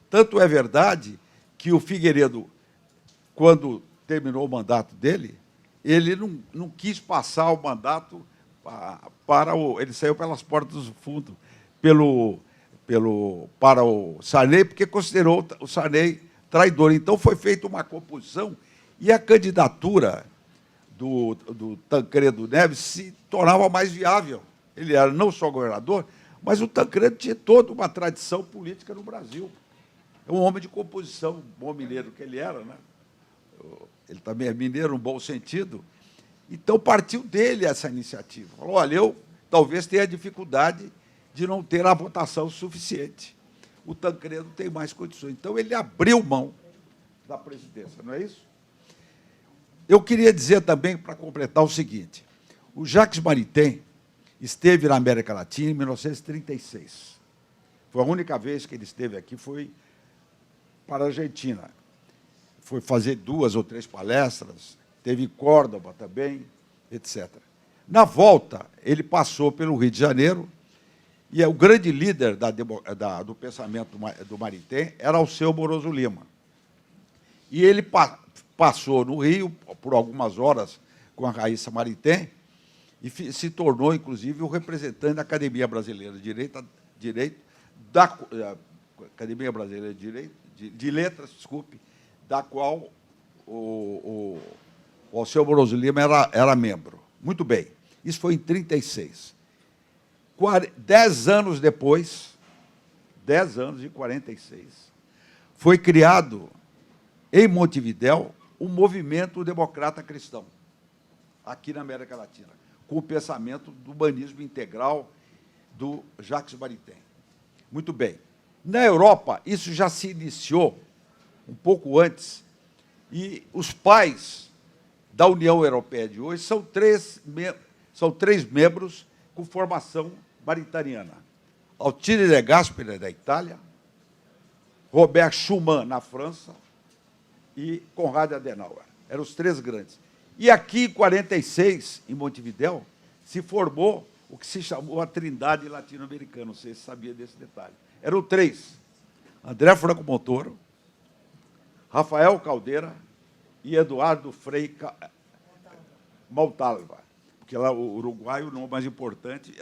Tanto é verdade que o Figueiredo, quando terminou o mandato dele, ele não quis passar o mandato para o... Ele saiu pelas portas do fundo para o Sarney, porque considerou o Sarney traidor. Então, foi feita uma composição e a candidatura do Tancredo Neves se tornava mais viável. Ele era não só governador, mas o Tancredo tinha toda uma tradição política no Brasil. É um homem de composição, bom mineiro que ele era, né? Ele também é mineiro, no bom sentido. Então, partiu dele essa iniciativa. Falou, olha, eu talvez tenha dificuldade de não ter a votação suficiente. O Tancredo tem mais condições. Então, ele abriu mão da presidência, não é isso? Eu queria dizer também, para completar, o seguinte. O Jacques Maritain esteve na América Latina em 1936. Foi a única vez que ele esteve aqui, foi para a Argentina. Foi fazer 2 ou 3 palestras, teve em Córdoba também, etc. Na volta, ele passou pelo Rio de Janeiro, e o grande líder do pensamento do Maritain era Alceu Moroso Lima. E ele passou no Rio por algumas horas com a Raíssa Maritain e se tornou, inclusive, o representante da Academia Brasileira de Direito Academia Brasileira de Letras, desculpe, da qual o Alceu Moroso Lima era membro. Muito bem, isso foi em 1936. 10 anos depois, 10 anos, em 1946, foi criado, em Montevidéu, o movimento democrata cristão, aqui na América Latina, com o pensamento do humanismo integral do Jacques Maritain. Muito bem. Na Europa, isso já se iniciou um pouco antes, e os pais da União Europeia de hoje são três membros com formação maritaniana. Alcide De Gasperi, da Itália, Robert Schuman, na França, e Konrad Adenauer. Eram os três grandes. E aqui, em 1946, em Montevidéu, se formou o que se chamou a Trindade Latino-Americana. Não sei se sabia desse detalhe. Eram três: André Franco Montoro, Rafael Caldeira e Eduardo Frei Montalva. Porque lá o uruguaio, o nome mais importante,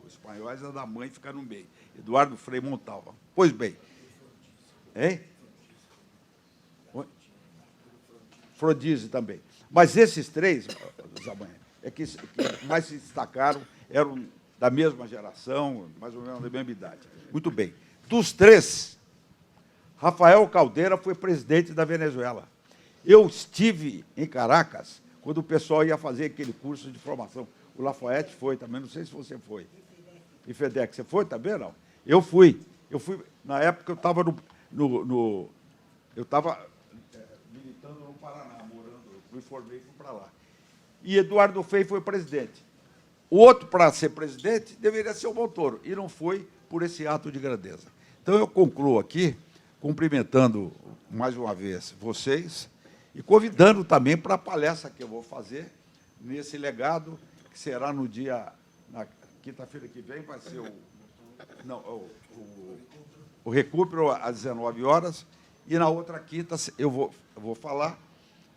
os espanhóis, é da mãe, fica no meio. Eduardo Frei Montalva. Pois bem. Hein? Frodise também. Mas esses três, que mais se destacaram, eram da mesma geração, mais ou menos da mesma idade. Muito bem. Dos três, Rafael Caldeira foi presidente da Venezuela. Eu estive em Caracas quando o pessoal ia fazer aquele curso de formação. O Lafayette foi também, não sei se você foi. E FEDEC, você foi também, não? Eu fui. Na época, eu estava eu estava militando no Paraná, morando, me formei e fui para lá. E Eduardo Frei foi presidente. O outro, para ser presidente, deveria ser o Montoro, e não foi por esse ato de grandeza. Então, eu concluo aqui, cumprimentando mais uma vez vocês, e convidando também para a palestra que eu vou fazer nesse legado, que será na quinta-feira que vem, vai ser o recupero às 19 horas, e na outra quinta eu vou falar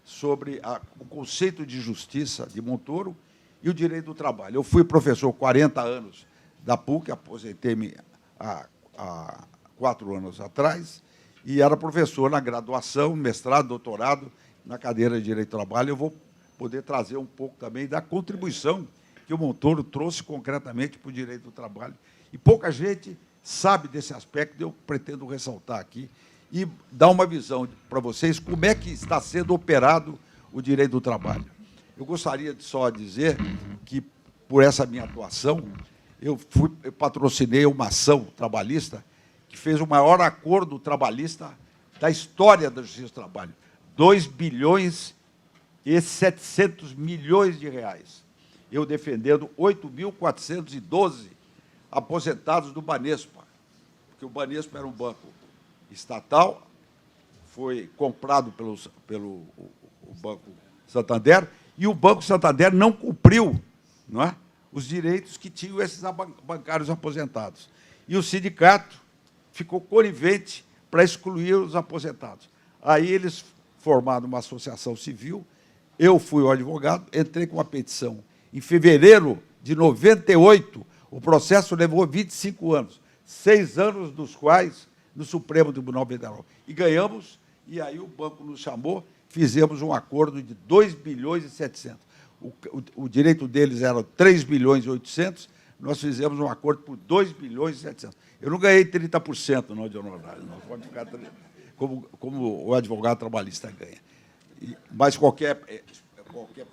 sobre o conceito de justiça de Montoro e o direito do trabalho. Eu fui professor 40 anos da PUC, aposentei-me há 4 anos atrás, e era professor na graduação, mestrado, doutorado, na cadeira de Direito do Trabalho. Eu vou poder trazer um pouco também da contribuição que o Montoro trouxe concretamente para o direito do trabalho. E pouca gente sabe desse aspecto, eu pretendo ressaltar aqui, e dar uma visão para vocês como é que está sendo operado o direito do trabalho. Eu gostaria de só dizer que, por essa minha atuação, eu patrocinei uma ação trabalhista que fez o maior acordo trabalhista da história da Justiça do Trabalho. 2 bilhões e 700 milhões de reais. Eu defendendo 8.412 aposentados do Banespa, porque o Banespa era um banco estatal, foi comprado pelo Banco Santander, e o Banco Santander não cumpriu, não é, os direitos que tinham esses bancários aposentados. E o sindicato ficou conivente para excluir os aposentados. Aí eles formaram uma associação civil, eu fui o advogado, entrei com uma petição. Em fevereiro de 98, o processo levou 25 anos, 6 anos dos quais no Supremo Tribunal Federal. E ganhamos, e aí o banco nos chamou, fizemos um acordo de 2 bilhões e 700. O direito deles era 3 bilhões e 800, nós fizemos um acordo por 2 bilhões e 700. Eu não ganhei 30% não de honorário, não pode ficar como o advogado trabalhista ganha. Mas qualquer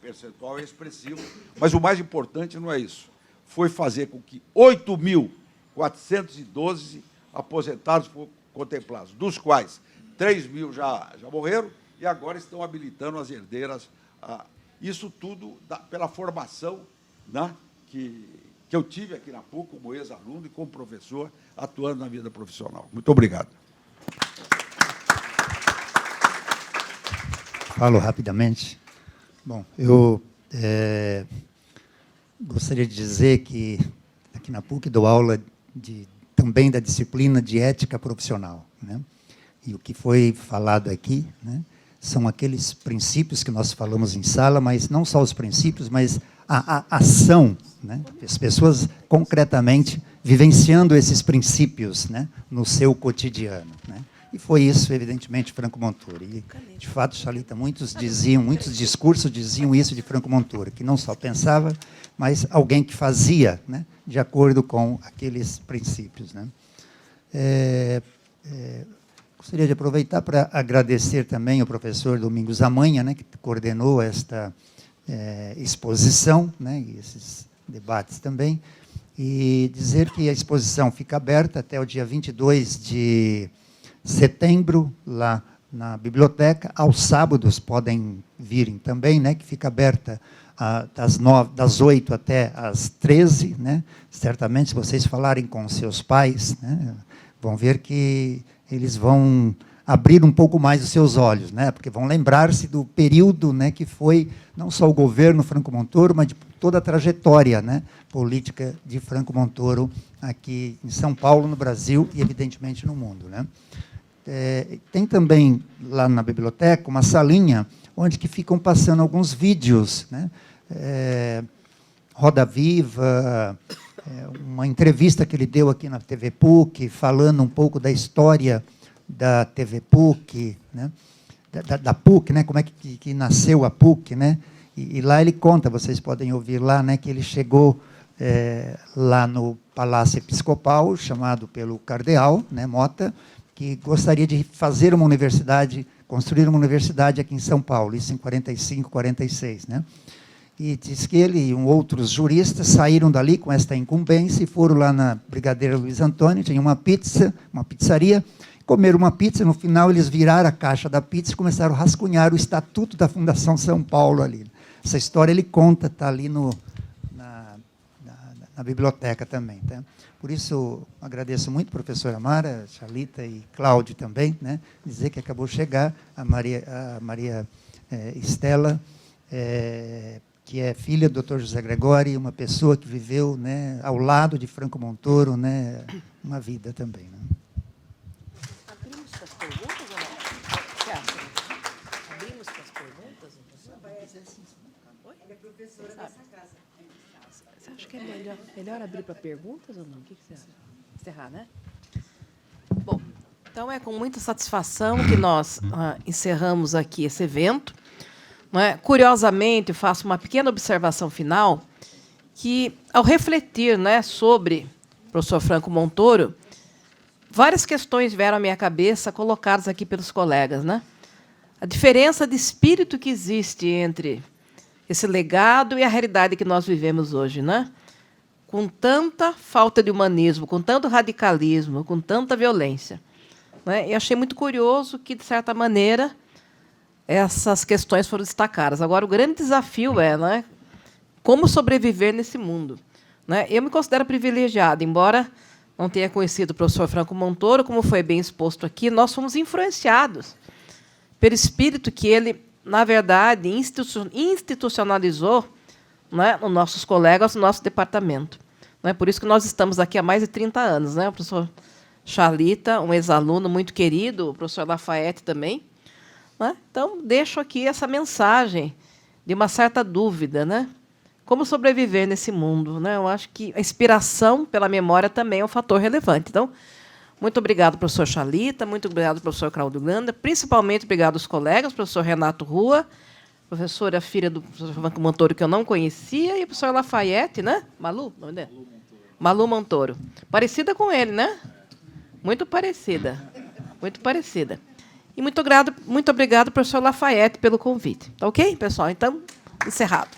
percentual é expressivo. Mas o mais importante não é isso. Foi fazer com que 8.412 aposentados foram contemplados, dos quais 3.000 já morreram e agora estão habilitando as herdeiras. Isso tudo pela formação, né, que eu tive aqui na PUC, como ex-aluno e como professor, atuando na vida profissional. Muito obrigado. Falo rapidamente. Bom, eu gostaria de dizer que aqui na PUC dou aula também da disciplina de ética profissional, né? E o que foi falado aqui, né, são aqueles princípios que nós falamos em sala, mas não só os princípios, mas a ação, né? As pessoas concretamente vivenciando esses princípios, né, no seu cotidiano, né? E foi isso, evidentemente, Franco Montoro. E, de fato, Chalita, muitos discursos diziam isso de Franco Montoro, que não só pensava, mas alguém que fazia, né, de acordo com aqueles princípios, né? Gostaria de aproveitar para agradecer também ao professor Domingos Amanha, né, que coordenou esta exposição, né, e esses debates também, e dizer que a exposição fica aberta até o dia 22 de setembro, lá na biblioteca. Aos sábados podem virem também, né, que fica aberta das 8 até às 13, né? Certamente, se vocês falarem com seus pais, né, vão ver que eles vão abrir um pouco mais os seus olhos, né, porque vão lembrar-se do período, né, que foi não só o governo Franco Montoro, mas de toda a trajetória, né, política de Franco Montoro aqui em São Paulo, no Brasil e, evidentemente, no mundo, né? Tem também, lá na biblioteca, uma salinha onde que ficam passando alguns vídeos, né? Roda Viva, uma entrevista que ele deu aqui na TV PUC, falando um pouco da história da TV PUC, né? da PUC, né? Como é que nasceu a PUC, né? E lá ele conta, vocês podem ouvir lá, né, que ele chegou lá no Palácio Episcopal, chamado pelo cardeal, né, Mota, que gostaria de fazer uma universidade, construir uma universidade aqui em São Paulo, isso em 45, 46, né? E diz que ele e outros juristas saíram dali com esta incumbência e foram lá na Brigadeiro Luiz Antônio, tinha uma pizzaria, comeram uma pizza, no final eles viraram a caixa da pizza e começaram a rascunhar o Estatuto da Fundação São Paulo ali. Essa história ele conta, está ali na biblioteca também, tá? Por isso, agradeço muito, professora Mara, Chalita e Cláudio também, né? Dizer que acabou de chegar a Maria Estela, que é filha do Dr. José Gregório, uma pessoa que viveu, né, ao lado de Franco Montoro, né, uma vida também, né? Abrimos para as perguntas ou não? O que acha? Abrimos para as perguntas? Oi? Ela é professora dessa casa. Você acha que é melhor abrir para perguntas ou não? O que você acha? Encerrar, né? Bom, então é com muita satisfação que nós encerramos aqui esse evento. Não é? Curiosamente, eu faço uma pequena observação final, que, ao refletir, né, sobre o professor Franco Montoro, várias questões vieram à minha cabeça, colocadas aqui pelos colegas, né? A diferença de espírito que existe entre esse legado e a realidade que nós vivemos hoje, né? Com tanta falta de humanismo, com tanto radicalismo, com tanta violência, né? E achei muito curioso que, de certa maneira, essas questões foram destacadas. Agora, o grande desafio é, né, como sobreviver nesse mundo, né? Eu me considero privilegiada, embora não tenha conhecido o professor Franco Montoro, como foi bem exposto aqui, nós fomos influenciados pelo espírito que ele, na verdade, institucionalizou, né, nos nossos colegas, no nosso departamento. Não é por isso que nós estamos aqui há mais de 30 anos. Né? O professor Chalita, um ex-aluno muito querido, o professor Lafayette também. Né? Então, deixo aqui essa mensagem de uma certa dúvida. Né? Como sobreviver nesse mundo? Né? Eu acho que a inspiração pela memória também é um fator relevante. Então, muito obrigado, professor Chalita, muito obrigado, professor Cláudio Ganda, principalmente obrigado aos colegas, professor Renato Rua, professora filha do professor Franco Montoro, que eu não conhecia, e o professor Lafayette, né? Malu? Não é? Malu Montoro. Parecida com ele, né? Muito parecida. Muito parecida. E muito obrigado, professor Lafayette, pelo convite. Tá ok, pessoal? Então, encerrado.